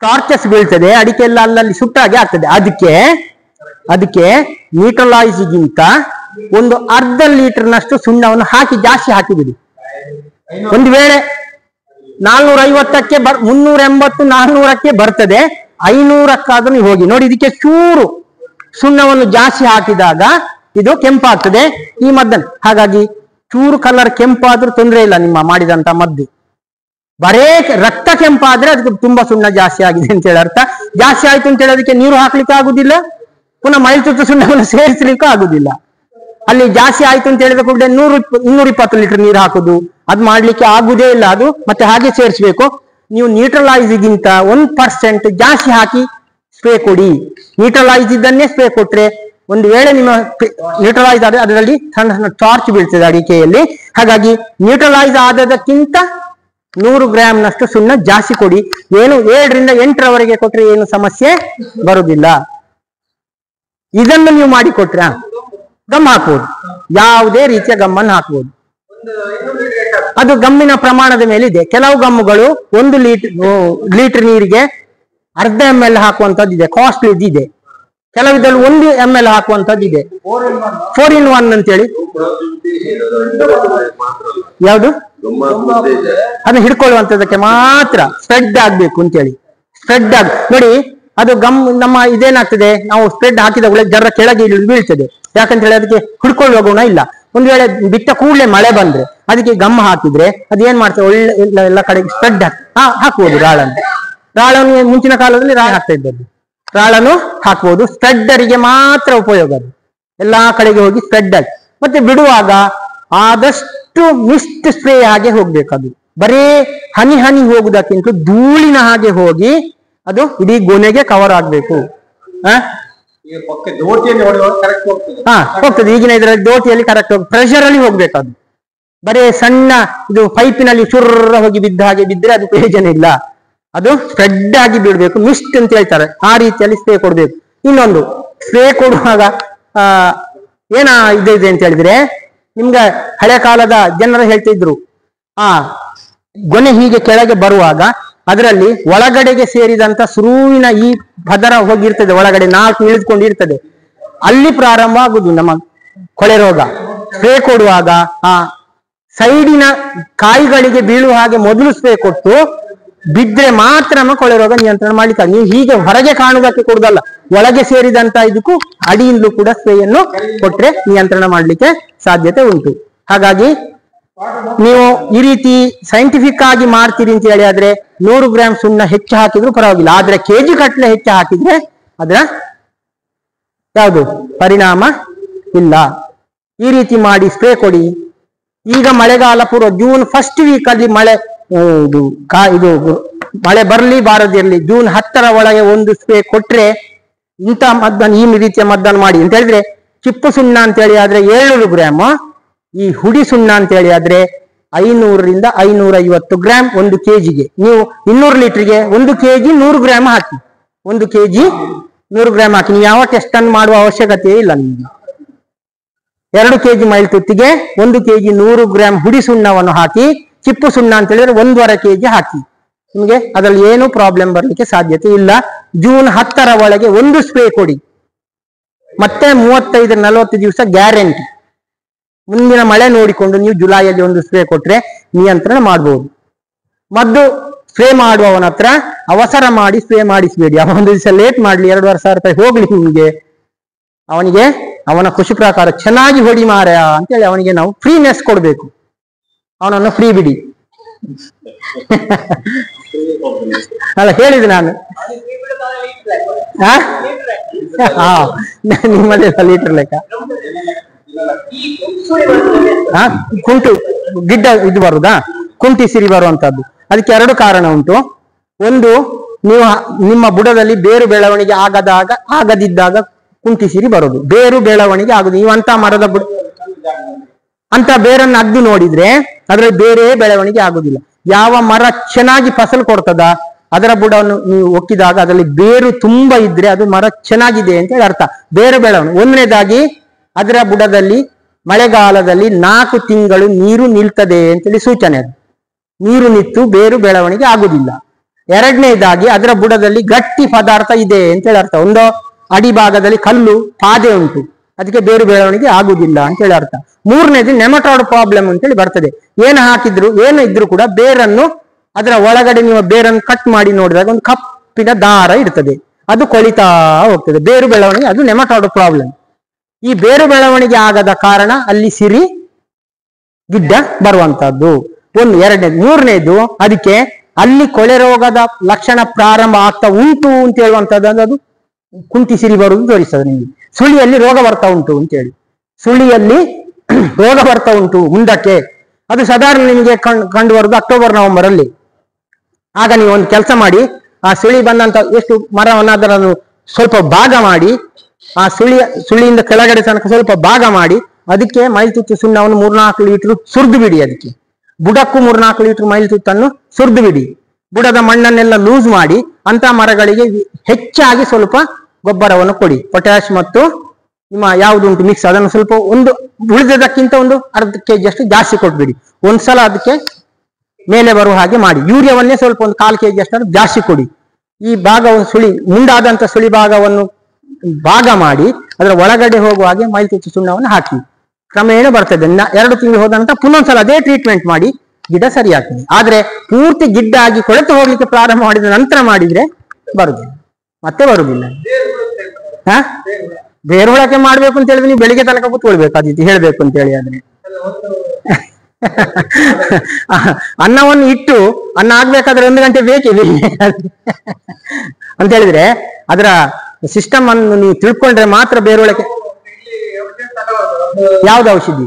ಟಾರ್ಚಸ್ ಬೀಳ್ತದೆ, ಅಡಿಕೆ ಎಲ್ಲ ಅಲ್ಲಲ್ಲಿ ಸುಟ್ಟಾಗಿ ಆಗ್ತದೆ. ಅದಕ್ಕೆ ನ್ಯೂಟ್ರಲೈಸ್ಗಿಂತ ಒಂದು ಅರ್ಧ ಲೀಟರ್ನಷ್ಟು ಸುಣ್ಣವನ್ನು ಹಾಕಿ ಜಾಸ್ತಿ ಹಾಕಿಬಿಡಿ. ಒಂದು ವೇಳೆ 450ಕ್ಕೆ 380 400ಕ್ಕೆ ಬರ್ತದೆ, 500ಕ್ಕಾದ್ರೂ ನೀವು ಹೋಗಿ ನೋಡಿ. ಇದಕ್ಕೆ ಚೂರು ಸುಣ್ಣವನ್ನು ಜಾಸ್ತಿ ಹಾಕಿದಾಗ ಇದು ಕೆಂಪಾಗ್ತದೆ ಈ ಮದ್ದನ್ನು. ಹಾಗಾಗಿ ಚೂರು ಕಲರ್ ಕೆಂಪಾದ್ರೂ ತೊಂದರೆ ಇಲ್ಲ ನಿಮ್ಮ ಮಾಡಿದಂತ ಮದ್ದು. ಬರೇ ರಕ್ತ ಕೆಂಪಾದ್ರೆ ಅದಕ್ಕೆ ತುಂಬಾ ಸುಣ್ಣ ಜಾಸ್ತಿ ಆಗಿದೆ ಅಂತ ಹೇಳಿ ಅರ್ಥ. ಜಾಸ್ತಿ ಆಯ್ತು ಅಂತ ಹೇಳಿ ಅದಕ್ಕೆ ನೀರು ಹಾಕ್ಲಿಕ್ಕೆ ಆಗುದಿಲ್ಲ, ಪುನಃ ಮೈಲ್ತುತ್ತು ಸುಣ್ಣವನ್ನು ಸೇರಿಸಲಿಕ್ಕೂ ಆಗುದಿಲ್ಲ. ಅಲ್ಲಿ ಜಾಸ್ತಿ ಆಯ್ತು ಅಂತ ಹೇಳಿದ ಕೂಡ 220 ಲೀಟರ್ ನೀರು ಹಾಕುದು ಅದು ಮಾಡ್ಲಿಕ್ಕೆ ಆಗುದೇ ಇಲ್ಲ. ಅದು ಮತ್ತೆ ಹಾಗೆ ಸೇರಿಸಬೇಕು. ನೀವು ನ್ಯೂಟ್ರಲೈಸ್ಗಿಂತ 1% ಜಾಸ್ತಿ ಹಾಕಿ ಸ್ಪ್ರೇ ಕೊಡಿ. ನ್ಯೂಟ್ರಲೈಸ್ ಇದನ್ನೇ ಸ್ಪ್ರೇ ಕೊಟ್ರೆ ಒಂದು ವೇಳೆ ನಿಮ್ಮ ನ್ಯೂಟ್ರಲೈಸ್ ಆದ್ರೆ ಅದರಲ್ಲಿ ಸಣ್ಣ ಸಣ್ಣ ಟಾರ್ಚ್ ಬೀಳ್ತದೆ ಅಡಿಕೆಯಲ್ಲಿ. ಹಾಗಾಗಿ ನ್ಯೂಟ್ರಲೈಸ್ ಆದದಕ್ಕಿಂತ 100 ಗ್ರಾಮ್ನಷ್ಟು ಸುಣ್ಣ ಜಾಸ್ತಿ ಕೊಡಿ. ಏನು 7 ರಿಂದ 8ರವರೆಗೆ ಕೊಟ್ರೆ ಏನು ಸಮಸ್ಯೆ ಬರುವುದಿಲ್ಲ. ಇದನ್ನು ನೀವು ಮಾಡಿಕೊಟ್ರ ಗಮ್ ಹಾಕ್ಬೋದು, ಯಾವುದೇ ರೀತಿಯ ಗಮ್ಮನ್ನು ಹಾಕ್ಬೋದು. ಅದು ಗಮ್ಮಿನ ಪ್ರಮಾಣದ ಮೇಲೆ ಇದೆ. ಕೆಲವು ಗಮ್ಮುಗಳು 1 ಲೀಟರ್ ನೀರಿಗೆ ಅರ್ಧ ml ಹಾಕುವಂತದ್ದು ಇದೆ, ಕಾಸ್ಟ್ಲಿ ಇದೆ. ಕೆಲವಿದ್ರಲ್ಲಿ 1 ml ಹಾಕುವಂತದ್ದು ಇದೆ, 4 in 1 ಅಂತೇಳಿ. ಯಾವುದು? ಅದನ್ನ ಹಿಡ್ಕೊಳ್ಳುವಂತದಕ್ಕೆ ಮಾತ್ರ ಸ್ಪ್ರೆಡ್ ಆಗ್ಬೇಕು ಅಂತೇಳಿ. ಸ್ಪ್ರೆಡ್ ಆಗ ನೋಡಿ, ಅದು ಗಮ್ ನಮ್ಮ ಇದೇನಾಗ್ತದೆ, ನಾವು ಸ್ಪ್ರೆಡ್ ಹಾಕಿದ ಜರ ಕೆಳಗೆ ಇಳಿದು ಬೀಳ್ತದೆ. ಯಾಕಂತ ಹೇಳಿ ಅದಕ್ಕೆ ಹಿಡ್ಕೊಳ್ಳುವ ಗುಣ ಇಲ್ಲ. ಒಂದು ವೇಳೆ ಬಿಟ್ಟ ಕೂಡಲೇ ಮಳೆ ಬಂದ್ರೆ ಅದಕ್ಕೆ ಗಮ್ ಹಾಕಿದ್ರೆ ಅದು ಏನ್ ಮಾಡ್ತದೆ, ಒಳ್ಳೆ ಎಲ್ಲ ಕಡೆಗೆ ಸ್ಪ್ರೆಡ್ ಹಾಕ್ಬೋದು. ರಾಳನ್ನು ಮುಂಚಿನ ಕಾಲದಲ್ಲಿ ರಾಳ ಹಾಕ್ತಾ ಇದ್ದದ್ದು, ರಾಳನ್ನು ಹಾಕ್ಬೋದು. ಸ್ಪ್ರೆಡ್ಡರಿಗೆ ಮಾತ್ರ ಉಪಯೋಗ ಅದು, ಎಲ್ಲಾ ಕಡೆಗೆ ಹೋಗಿ ಸ್ಪ್ರೆಡ್ ಆಗಿ. ಮತ್ತೆ ಬಿಡುವಾಗ ಆದಷ್ಟು ಮಿಸ್ಟ್ ಸ್ಪ್ರೇ ಹಾಗೆ ಹೋಗ್ಬೇಕದು. ಬರೇ ಹನಿ ಹನಿ ಹೋಗುದಕ್ಕಿಂತ ಧೂಳಿನ ಹಾಗೆ ಹೋಗಿ ಅದು ಇಡೀ ಗೊನೆಗೆ ಕವರ್ ಆಗ್ಬೇಕು. ಹೋಗ್ತದೆ. ಈಗಿನ ಇದರಲ್ಲಿ ದೋಟಿಯಲ್ಲಿ ಕರೆಕ್ಟ್ ಹೋಗಿ ಪ್ರೆಷರ್ ಅಲ್ಲಿ ಹೋಗ್ಬೇಕು. ಅದು ಬರೇ ಸಣ್ಣ ಇದು ಪೈಪಿನಲ್ಲಿ ಚುರ್ರ ಹೋಗಿ ಬಿದ್ದ ಹಾಗೆ ಬಿದ್ದರೆ ಅದು ಪ್ರಯೋಜನ ಇಲ್ಲ. ಅದು ಸ್ಪ್ರೆಡ್ ಆಗಿ ಬಿಡ್ಬೇಕು, ಮಿಸ್ಟ್ ಅಂತ ಹೇಳ್ತಾರೆ, ಆ ರೀತಿಯಲ್ಲಿ ಸ್ಪ್ರೇ ಕೊಡ್ಬೇಕು. ಇನ್ನೊಂದು ಸ್ಪ್ರೇ ಕೊಡುವಾಗ ಏನ ಇದೆ ಅಂತ ಹೇಳಿದ್ರೆ, ನಿಮ್ಗೆ ಹಳೆ ಕಾಲದ ಜನರು ಹೇಳ್ತಿದ್ರು, ಗೊನೆ ಹೀಗೆ ಕೆಳಗೆ ಬರುವಾಗ ಅದರಲ್ಲಿ ಒಳಗಡೆಗೆ ಸೇರಿದಂತ ಸುರುವಿನ ಈ ಪದರ ಹೋಗಿರ್ತದೆ, ಒಳಗಡೆ 4 ಇಳಿದುಕೊಂಡಿರ್ತದೆ, ಅಲ್ಲಿ ಪ್ರಾರಂಭ ಆಗುದು ನಮ್ಮ ಕೊಳೆ ರೋಗ. ಸ್ಪ್ರೇ ಕೊಡುವಾಗ ಆ ಸೈಡಿನ ಕಾಯಿಗಳಿಗೆ ಬೀಳುವ ಹಾಗೆ ಮೊದಲು ಸ್ಪ್ರೇ ಕೊಟ್ಟು ಬಿದ್ರೆ ಮಾತ್ರ ನಮ್ಮ ಕೊಳೆ ರೋಗ ನಿಯಂತ್ರಣ ಮಾಡ್ಲಿಕ್ಕೆ. ನೀವು ಹೀಗೆ ಹೊರಗೆ ಕಾಣುವುದಕ್ಕೆ ಕೊಡುದಲ್ಲ, ಒಳಗೆ ಸೇರಿದಂತ ಇದಕ್ಕೂ ಅಡಿಯಿಂದಲೂ ಕೂಡ ಸ್ಪ್ರೇಯನ್ನು ಕೊಟ್ರೆ ನಿಯಂತ್ರಣ ಮಾಡ್ಲಿಕ್ಕೆ ಸಾಧ್ಯತೆ ಉಂಟು. ಹಾಗಾಗಿ ನೀವು ಈ ರೀತಿ ಸೈಂಟಿಫಿಕ್ ಆಗಿ ಮಾಡ್ತೀರಿ ಅಂತ ಹೇಳಿ ಆದ್ರೆ 100 ಗ್ರಾಂ ಸುಣ್ಣ ಹೆಚ್ಚು ಹಾಕಿದ್ರು ಪರವಾಗಿಲ್ಲ, ಆದ್ರೆ ಕೆಜಿ ಕಟ್ಲೆ ಹೆಚ್ಚು ಹಾಕಿದ್ರೆ ಅದರ ಯಾವುದು ಪರಿಣಾಮ ಇಲ್ಲ. ಈ ರೀತಿ ಮಾಡಿ ಸ್ಪ್ರೇ ಕೊಡಿ. ಈಗ ಮಳೆಗಾಲ ಪೂರ್ವ ಜೂನ್ ಫಸ್ಟ್ ವೀಕ್ ಅಲ್ಲಿ ಮಳೆ ಇದು ಮಳೆ ಬರ್ಲಿ ಬಾರದಿರ್ಲಿ, ಜೂನ್ 10ರ ಒಳಗೆ ಒಂದು ಸ್ಪ್ರೇ ಕೊಟ್ರೆ ಇಂಥ ಮದ್ದನ್ನು ಈ ರೀತಿಯ ಮದ್ದನ್ನು ಮಾಡಿ ಅಂತ ಹೇಳಿದ್ರೆ, ಚಿಪ್ಪು ಸುಣ್ಣ ಅಂತ ಹೇಳಿ ಆದ್ರೆ 700 ಗ್ರಾಮ್, ಈ ಹುಡಿ ಸುಣ್ಣ ಅಂತ ಹೇಳಿ ಆದ್ರೆ 500ರಿಂದ 550 ಗ್ರಾಮ್ 1 kgಗೆ. ನೀವು 200 ಲೀಟರ್ಗೆ 1 kg 100 ಗ್ರಾಮ್ ಹಾಕಿ, 1 kg 100 ಗ್ರಾಮ್ ಹಾಕಿ. ನೀವು ಯಾವ ಟೆಸ್ಟ್ ಅನ್ನು ಮಾಡುವ ಅವಶ್ಯಕತೆ ಇಲ್ಲ. ನಿಮಗೆ 2 kg ಮೈಲ್ ತುತ್ತಿಗೆ 1 kg 100 ಗ್ರಾಮ್ ಹುಡಿ ಸುಣ್ಣವನ್ನು ಹಾಕಿ, ಚಿಪ್ಪು ಸುಣ್ಣ ಅಂತ ಹೇಳಿದ್ರೆ 1.5 kg ಹಾಕಿ. ನಿಮಗೆ ಅದರಲ್ಲಿ ಏನು ಪ್ರಾಬ್ಲಮ್ ಬರ್ಲಿಕ್ಕೆ ಸಾಧ್ಯತೆ ಇಲ್ಲ. ಜೂನ್ 10ರ ಒಳಗೆ ಒಂದು ಸ್ಪ್ರೇ ಕೊಡಿ, ಮತ್ತೆ 35-40 ದಿವಸ ಗ್ಯಾರಂಟಿ. ಮುಂದಿನ ಮಳೆ ನೋಡಿಕೊಂಡು ನೀವು ಜುಲೈಯಲ್ಲಿ ಒಂದು ಸ್ಪ್ರೇ ಕೊಟ್ರೆ ನಿಯಂತ್ರಣ ಮಾಡಬಹುದು. ಮದ್ದು ಸ್ಪ್ರೇ ಮಾಡುವವನ ಹತ್ರ ಅವಸರ ಮಾಡಿ ಸ್ಪ್ರೇ ಮಾಡಿಸಬೇಡಿ. ಅವನ ಒಂದು ದಿವಸ ಲೇಟ್ ಮಾಡ್ಲಿ, 2,500 ರೂಪಾಯಿ ಹೋಗ್ಲಿ ನಿಮಗೆ, ಅವನಿಗೆ ಅವನ ಖುಷಿ ಪ್ರಕಾರ ಚೆನ್ನಾಗಿ ಹೊಡಿ ಮಾರ ಅಂತೇಳಿ ಅವನಿಗೆ ನಾವು ಫ್ರೀನೆಸ್ ಕೊಡ್ಬೇಕು. ಅವನನ್ನು ಫ್ರೀ ಬಿಡಿ ಅಲ್ಲ ಹೇಳಿದೆ ನಾನು. ನಿಮ್ಮದೇ ಲೀಟರ್ ಲೆಕ್ಕ. ಕುಂಟು ಗಿಡ್ಡ ಇದು ಬರುದಾ, ಕುಂಟಿ ಸಿರಿ ಬರುವಂತದ್ದು. ಅದಕ್ಕೆ 2 ಕಾರಣ ಉಂಟು. ಒಂದು, ನೀವು ನಿಮ್ಮ ಬುಡದಲ್ಲಿ ಬೇರು ಬೆಳವಣಿಗೆ ಆಗದಿದ್ದಾಗ ಕುಂಟಿ ಸಿರಿ ಬರುದು. ಬೇರು ಬೆಳವಣಿಗೆ ಆಗುದು, ನೀವು ಅಂತ ಮರದ ಬುಡ ಅಂತ ಬೇರನ್ನು ಅಗ್ದು ನೋಡಿದ್ರೆ ಅದ್ರಲ್ಲಿ ಬೇರೆ ಬೆಳವಣಿಗೆ ಆಗುದಿಲ್ಲ. ಯಾವ ಮರ ಚೆನ್ನಾಗಿ ಫಸಲು ಕೊಡ್ತದ ಅದರ ಬುಡವನ್ನು ನೀವು ಒಕ್ಕಿದಾಗ ಅದರಲ್ಲಿ ಬೇರು ತುಂಬಾ ಇದ್ರೆ ಅದು ಮರ ಚೆನ್ನಾಗಿದೆ ಅಂತ ಹೇಳಿ ಅರ್ಥ. ಬೇರು ಬೆಳವಣಿಗೆ. ಒಂದನೇದಾಗಿ ಅದರ ಬುಡದಲ್ಲಿ ಮಳೆಗಾಲದಲ್ಲಿ 4 ತಿಂಗಳು ನೀರು ನಿಲ್ತದೆ ಅಂತೇಳಿ ಸೂಚನೆ. ಅದು ನೀರು ನಿಂತು ಬೇರು ಬೆಳವಣಿಗೆ ಆಗುದಿಲ್ಲ. ಎರಡನೇದಾಗಿ ಅದರ ಬುಡದಲ್ಲಿ ಗಟ್ಟಿ ಪದಾರ್ಥ ಇದೆ ಅಂತೇಳಿ ಅರ್ಥ. ಒಂದು ಅಡಿಭಾಗದಲ್ಲಿ ಕಲ್ಲು ಪಾದೆ ಉಂಟು, ಅದಕ್ಕೆ ಬೇರು ಬೆಳವಣಿಗೆ ಆಗುದಿಲ್ಲ ಅಂತೇಳಿ ಅರ್ಥ. ಮೂರನೇದು ನೆಮಟೋಡ್ ಪ್ರಾಬ್ಲಮ್ ಅಂತೇಳಿ ಬರ್ತದೆ. ಏನು ಹಾಕಿದ್ರು ಏನು ಇದ್ರು ಕೂಡ ಬೇರನ್ನು ಅದರ ಒಳಗಡೆ ನೀವು ಬೇರನ್ನು ಕಟ್ ಮಾಡಿ ನೋಡಿದಾಗ ಒಂದು ಕಪ್ಪಿನ ದಾರ ಇರ್ತದೆ, ಅದು ಕೊಳಿತಾ ಹೋಗ್ತದೆ. ಬೇರು ಬೆಳವಣಿಗೆ ಅದು ನೆಮಟೋಡ್ ಪ್ರಾಬ್ಲಮ್. ಈ ಬೇರು ಬೆಳವಣಿಗೆ ಆಗದ ಕಾರಣ ಅಲ್ಲಿ ಸಿರಿ ಗಿಡ್ಡ ಬರುವಂತದ್ದು ಒಂದು. ಎರಡನೇದು. ಮೂರನೇದು, ಅದಕ್ಕೆ ಅಲ್ಲಿ ಕೊಳೆ ರೋಗದ ಲಕ್ಷಣ ಪ್ರಾರಂಭ ಆಗ್ತಾ ಉಂಟು ಅಂತ ಹೇಳುವಂತದ್ದು, ಅದು ಕುಂಟಿ ಸಿರಿ ಬರುವುದು ತೋರಿಸ್ತದೆ ನಿಮಗೆ. ಸುಳಿಯಲ್ಲಿ ರೋಗ ಬರ್ತಾ ಉಂಟು ಅಂತೇಳಿ, ಸುಳಿಯಲ್ಲಿ ರೋಗ ಬರ್ತಾ ಉಂಟು ಮುಂದಕ್ಕೆ, ಅದು ಸಾಧಾರಣ ನಿಮಗೆ ಕಂಡು ಬರುವುದು ಅಕ್ಟೋಬರ್-ನವೆಂಬರ್ ಅಲ್ಲಿ. ಆಗ ನೀವು ಒಂದು ಕೆಲಸ ಮಾಡಿ, ಆ ಸುಳಿ ಬಂದಂತ ಎಷ್ಟು ಮರವನ್ನು ಅದನ್ನು ಸ್ವಲ್ಪ ಭಾಗ ಮಾಡಿ, ಆ ಸುಳಿಯಿಂದ ಕೆಳಗಡೆ ತನಕ ಸ್ವಲ್ಪ ಭಾಗ ಮಾಡಿ, ಅದಕ್ಕೆ ಮೈಲ್ತುತ್ತು ಸುಣ್ಣವನ್ನು 3-4 ಲೀಟರ್ ಸುರಿದು ಬಿಡಿ. ಅದಕ್ಕೆ ಬುಡಕ್ಕೂ 3-4 ಲೀಟರ್ ಮೈಲ್ತುತ್ತನ್ನು ಸುರಿದು ಬಿಡಿ. ಬುಡದ ಮಣ್ಣನ್ನೆಲ್ಲ ಲೂಸ್ ಮಾಡಿ ಅಂತ ಮರಗಳಿಗೆ ಹೆಚ್ಚಾಗಿ ಸ್ವಲ್ಪ ಗೊಬ್ಬರವನ್ನು ಕೊಡಿ. ಪೊಟ್ಯಾಶ್ ಮತ್ತು ನಿಮ್ಮ ಯಾವುದುಂಟು ಮಿಕ್ಸ್, ಅದನ್ನು ಸ್ವಲ್ಪ ಒಂದು ಉಳಿದದಕ್ಕಿಂತ ಒಂದು ಅರ್ಧ kg ಅಷ್ಟು ಜಾಸ್ತಿ ಕೊಟ್ಬಿಡಿ. ಒಂದ್ಸಲ ಅದಕ್ಕೆ ಮೇಲೆ ಬರುವ ಹಾಗೆ ಮಾಡಿ. ಯೂರಿಯಾವನ್ನೇ ಸ್ವಲ್ಪ ಒಂದು 1/4 kg ಅಷ್ಟು ಜಾಸ್ತಿ ಕೊಡಿ. ಈ ಭಾಗವನ್ನು ಸುಳಿ ಮುಂದಾದಂತ ಸುಳಿ ಭಾಗವನ್ನು ಭಾಗ ಮಾಡಿ ಅದರ ಒಳಗಡೆ ಹೋಗುವ ಹಾಗೆ ಮೈಲ್ತುತ್ತು ಸುಣ್ಣವನ್ನು ಹಾಕಿ. ಕ್ರಮೇಣ ಬರ್ತದೆ. 2 ತಿಂಗಳು ಹೋದ ನಂತರ ಪುನೊಂದ್ಸಲ ಅದೇ ಟ್ರೀಟ್ಮೆಂಟ್ ಮಾಡಿ, ಗಿಡ ಸರಿ ಆಗ್ತದೆ. ಆದ್ರೆ ಪೂರ್ತಿ ಗಿಡ್ಡ ಆಗಿ ಕೊಳೆತು ಹೋಗ್ಲಿಕ್ಕೆ ಪ್ರಾರಂಭ ಮಾಡಿದ ನಂತರ ಮಾಡಿದ್ರೆ ಬರುದಿಲ್ಲ, ಮತ್ತೆ ಬರುದಿಲ್ಲ. ಬೇರುಳಕ್ಕೆ ಮಾಡ್ಬೇಕು ಅಂತ ಹೇಳಿದ್ರೆ ನೀವು ಬೆಳಿಗ್ಗೆ ತನಕ ಕೂತ್ಕೊಳ್ಬೇಕು, ಅದಿತಿ ಹೇಳ್ಬೇಕು ಅಂತ ಹೇಳಿ. ಆದ್ರೆ ಅನ್ನವನ್ನು ಇಟ್ಟು ಅನ್ನ ಆಗ್ಬೇಕಾದ್ರೆ 1 ಗಂಟೆ ಬೇಕೇ ಅಂತ ಹೇಳಿದ್ರೆ ಅದರ ಸಿಸ್ಟಮ್ ಅನ್ನು ನೀವು ತಿಳ್ಕೊಂಡ್ರೆ ಮಾತ್ರ ಬೇರುಳಕ್ಕೆ. ಯಾವ್ದು ಔಷಧಿ?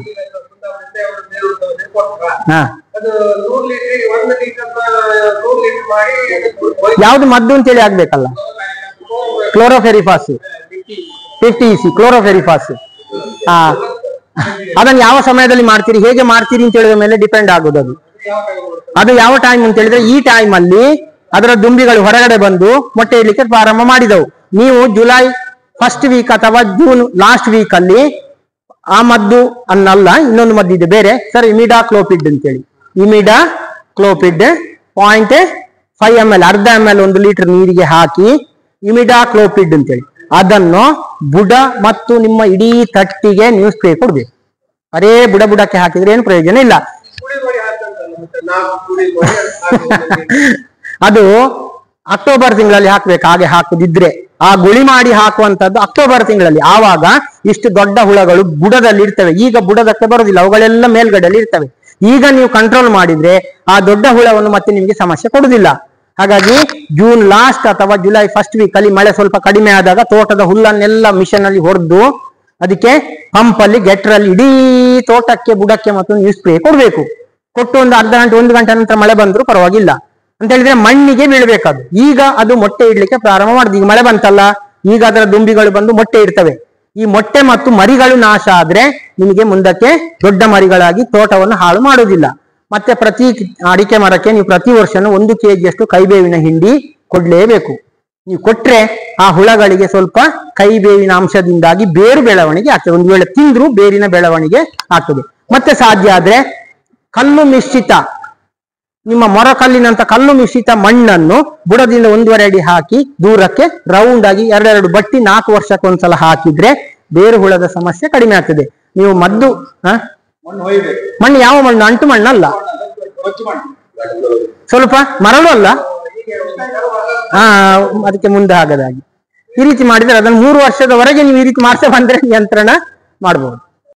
ಯಾವ್ದು ಮದ್ದು ಅಂತೇಳಿ ಆಗ್ಬೇಕಲ್ಲ. Chlorpyrifos 50 EC chlorpyrifos. ಅದನ್ನು ಯಾವ ಸಮಯದಲ್ಲಿ ಮಾಡ್ತೀರಿ, ಹೇಗೆ ಮಾಡ್ತೀರಿ ಅಂತ ಹೇಳಿದ ಮೇಲೆ ಡಿಪೆಂಡ್ ಆಗೋದು. ಅದು ಯಾವ ಟೈಮ್ ಅಂತ ಹೇಳಿದ್ರೆ, ಈ ಟೈಮ್ ಅಲ್ಲಿ ಅದರ ದುಂಬಿಗಳು ಹೊರಗಡೆ ಬಂದು ಮೊಟ್ಟೆ ಇಡ್ಲಿಕ್ಕೆ ಪ್ರಾರಂಭ ಮಾಡಿದವು. ನೀವು ಜುಲೈ ಫಸ್ಟ್ ವೀಕ್ ಅಥವಾ ಜೂನ್ ಲಾಸ್ಟ್ ವೀಕ್ ಅಲ್ಲಿ ಆ ಮದ್ದು ಅನ್ನಲ್ಲ, ಇನ್ನೊಂದು ಮದ್ದು ಇದೆ ಬೇರೆ ಸರ್, ಇಮಿಡಾಕ್ಲೋಪಿಡ್ ಅಂತೇಳಿ. ಇಮಿಡಾಕ್ಲೋಪಿಡ್ 0.5 ml, ಅರ್ಧ ml 1 ಲೀಟರ್ ನೀರಿಗೆ ಹಾಕಿ ಇಮಿಡಾಕ್ಲೋಪಿಡ್ ಅಂತೇಳಿ ಅದನ್ನು ಬುಡ ಮತ್ತು ನಿಮ್ಮ ಇಡೀ ತಟ್ಟಿಗೆ ನೀವು ಸ್ಪ್ರೇ ಕೊಡ್ಬೇಕು. ಅರೇ ಬುಡಕ್ಕೆ ಹಾಕಿದ್ರೆ ಏನು ಪ್ರಯೋಜನ ಇಲ್ಲ. ಅದು ಅಕ್ಟೋಬರ್ ತಿಂಗಳಲ್ಲಿ ಹಾಕ್ಬೇಕು. ಹಾಗೆ ಹಾಕುದಿದ್ರೆ ಆ ಗುಳಿ ಮಾಡಿ ಹಾಕುವಂತದ್ದು ಅಕ್ಟೋಬರ್ ತಿಂಗಳಲ್ಲಿ. ಆವಾಗ ಇಷ್ಟು ದೊಡ್ಡ ಹುಳಗಳು ಬುಡದಲ್ಲಿ ಇರ್ತವೆ. ಈಗ ಬುಡದಕ್ಕೆ ಬರುದಿಲ್ಲ, ಅವುಗಳೆಲ್ಲ ಮೇಲ್ಗಡೆಯಲ್ಲಿ ಇರ್ತವೆ. ಈಗ ನೀವು ಕಂಟ್ರೋಲ್ ಮಾಡಿದ್ರೆ ಆ ದೊಡ್ಡ ಹುಳವನ್ನು ಮತ್ತೆ ನಿಮಗೆ ಸಮಸ್ಯೆ ಕೊಡುದಿಲ್ಲ. ಹಾಗಾಗಿ ಜೂನ್ ಲಾಸ್ಟ್ ಅಥವಾ ಜುಲೈ ಫಸ್ಟ್ ವೀಕ್ ಅಲ್ಲಿ ಮಳೆ ಸ್ವಲ್ಪ ಕಡಿಮೆ ಆದಾಗ ತೋಟದ ಹುಲ್ಲನ್ನೆಲ್ಲ ಮಿಷನ್ ಅಲ್ಲಿ ಹೊಡೆದು ಅದಕ್ಕೆ ಪಂಪ್ ಅಲ್ಲಿ ಗೆಟ್ರಲ್ಲಿ ಇಡೀ ತೋಟಕ್ಕೆ ಬುಡಕ್ಕೆ ಮತ್ತು ನೀವು ಸ್ಪ್ರೇ ಕೊಡ್ಬೇಕು. ಕೊಟ್ಟು ಒಂದು ಅರ್ಧ ಗಂಟೆ 1 ಗಂಟೆ ನಂತರ ಮಳೆ ಬಂದ್ರೂ ಪರವಾಗಿಲ್ಲ. ಅಂತ ಹೇಳಿದ್ರೆ ಮಣ್ಣಿಗೆ ಬೀಳ್ಬೇಕದು. ಈಗ ಅದು ಮೊಟ್ಟೆ ಇಡ್ಲಿಕ್ಕೆ ಪ್ರಾರಂಭ ಮಾಡುದು. ಈಗ ಮಳೆ ಬಂತಲ್ಲ, ಈಗ ಅದರ ದುಂಬಿಗಳು ಬಂದು ಮೊಟ್ಟೆ ಇಡ್ತವೆ. ಈ ಮೊಟ್ಟೆ ಮತ್ತು ಮರಿಗಳು ನಾಶ ಆದ್ರೆ ನಿಮಗೆ ಮುಂದಕ್ಕೆ ದೊಡ್ಡ ಮರಿಗಳಾಗಿ ತೋಟವನ್ನು ಹಾಳು ಮಾಡುವುದಿಲ್ಲ. ಮತ್ತೆ ಪ್ರತಿ ಅಡಿಕೆ ಮರಕ್ಕೆ ನೀವು ಪ್ರತಿ ವರ್ಷನೂ 1 kg ಕೈಬೇವಿನ ಹಿಂಡಿ ಕೊಡ್ಲೇಬೇಕು. ನೀವು ಕೊಟ್ರೆ ಆ ಹುಳಗಳಿಗೆ ಸ್ವಲ್ಪ ಕೈಬೇವಿನ ಅಂಶದಿಂದಾಗಿ ಬೇರು ಬೆಳವಣಿಗೆ ಆಗ್ತದೆ. ಒಂದು ವೇಳೆ ತಿಂದ್ರು ಬೇರಿನ ಬೆಳವಣಿಗೆ ಆಗ್ತದೆ. ಮತ್ತೆ ಸಾಧ್ಯ ಆದ್ರೆ ಕಲ್ಲು ಮಿಶ್ರಿತ, ನಿಮ್ಮ ಮೊರಕಲ್ಲಿನಂತ ಕಲ್ಲು ಮಿಶ್ರಿತ ಮಣ್ಣನ್ನು ಬುಡದಿಂದ 1.5 ಅಡಿ ಹಾಕಿ ದೂರಕ್ಕೆ ರೌಂಡ್ ಆಗಿ 2 ಬಟ್ಟಿ 4 ವರ್ಷಕ್ಕೊಂದ್ಸಲ ಹಾಕಿದ್ರೆ ಬೇರು ಹುಳದ ಸಮಸ್ಯೆ ಕಡಿಮೆ ಆಗ್ತದೆ. ನೀವು ಮದ್ದು ಮಣ್ಣು ಯಾವ ಮಣ್ಣು? ಅಂಟು ಮಣ್ಣಲ್ಲ, ಸ್ವಲ್ಪ ಮರಳು ಅಲ್ಲ, ಅದಕ್ಕೆ ಮುಂದೆ ಆಗದಾಗಿ ಈ ರೀತಿ ಮಾಡಿದ್ರೆ ಅದನ್ನು 3 ವರ್ಷದವರೆಗೆ ನೀವು ಈ ರೀತಿ ಮಾಡ್ತಾ ಬಂದ್ರೆ ನಿಯಂತ್ರಣ ಮಾಡಬಹುದು.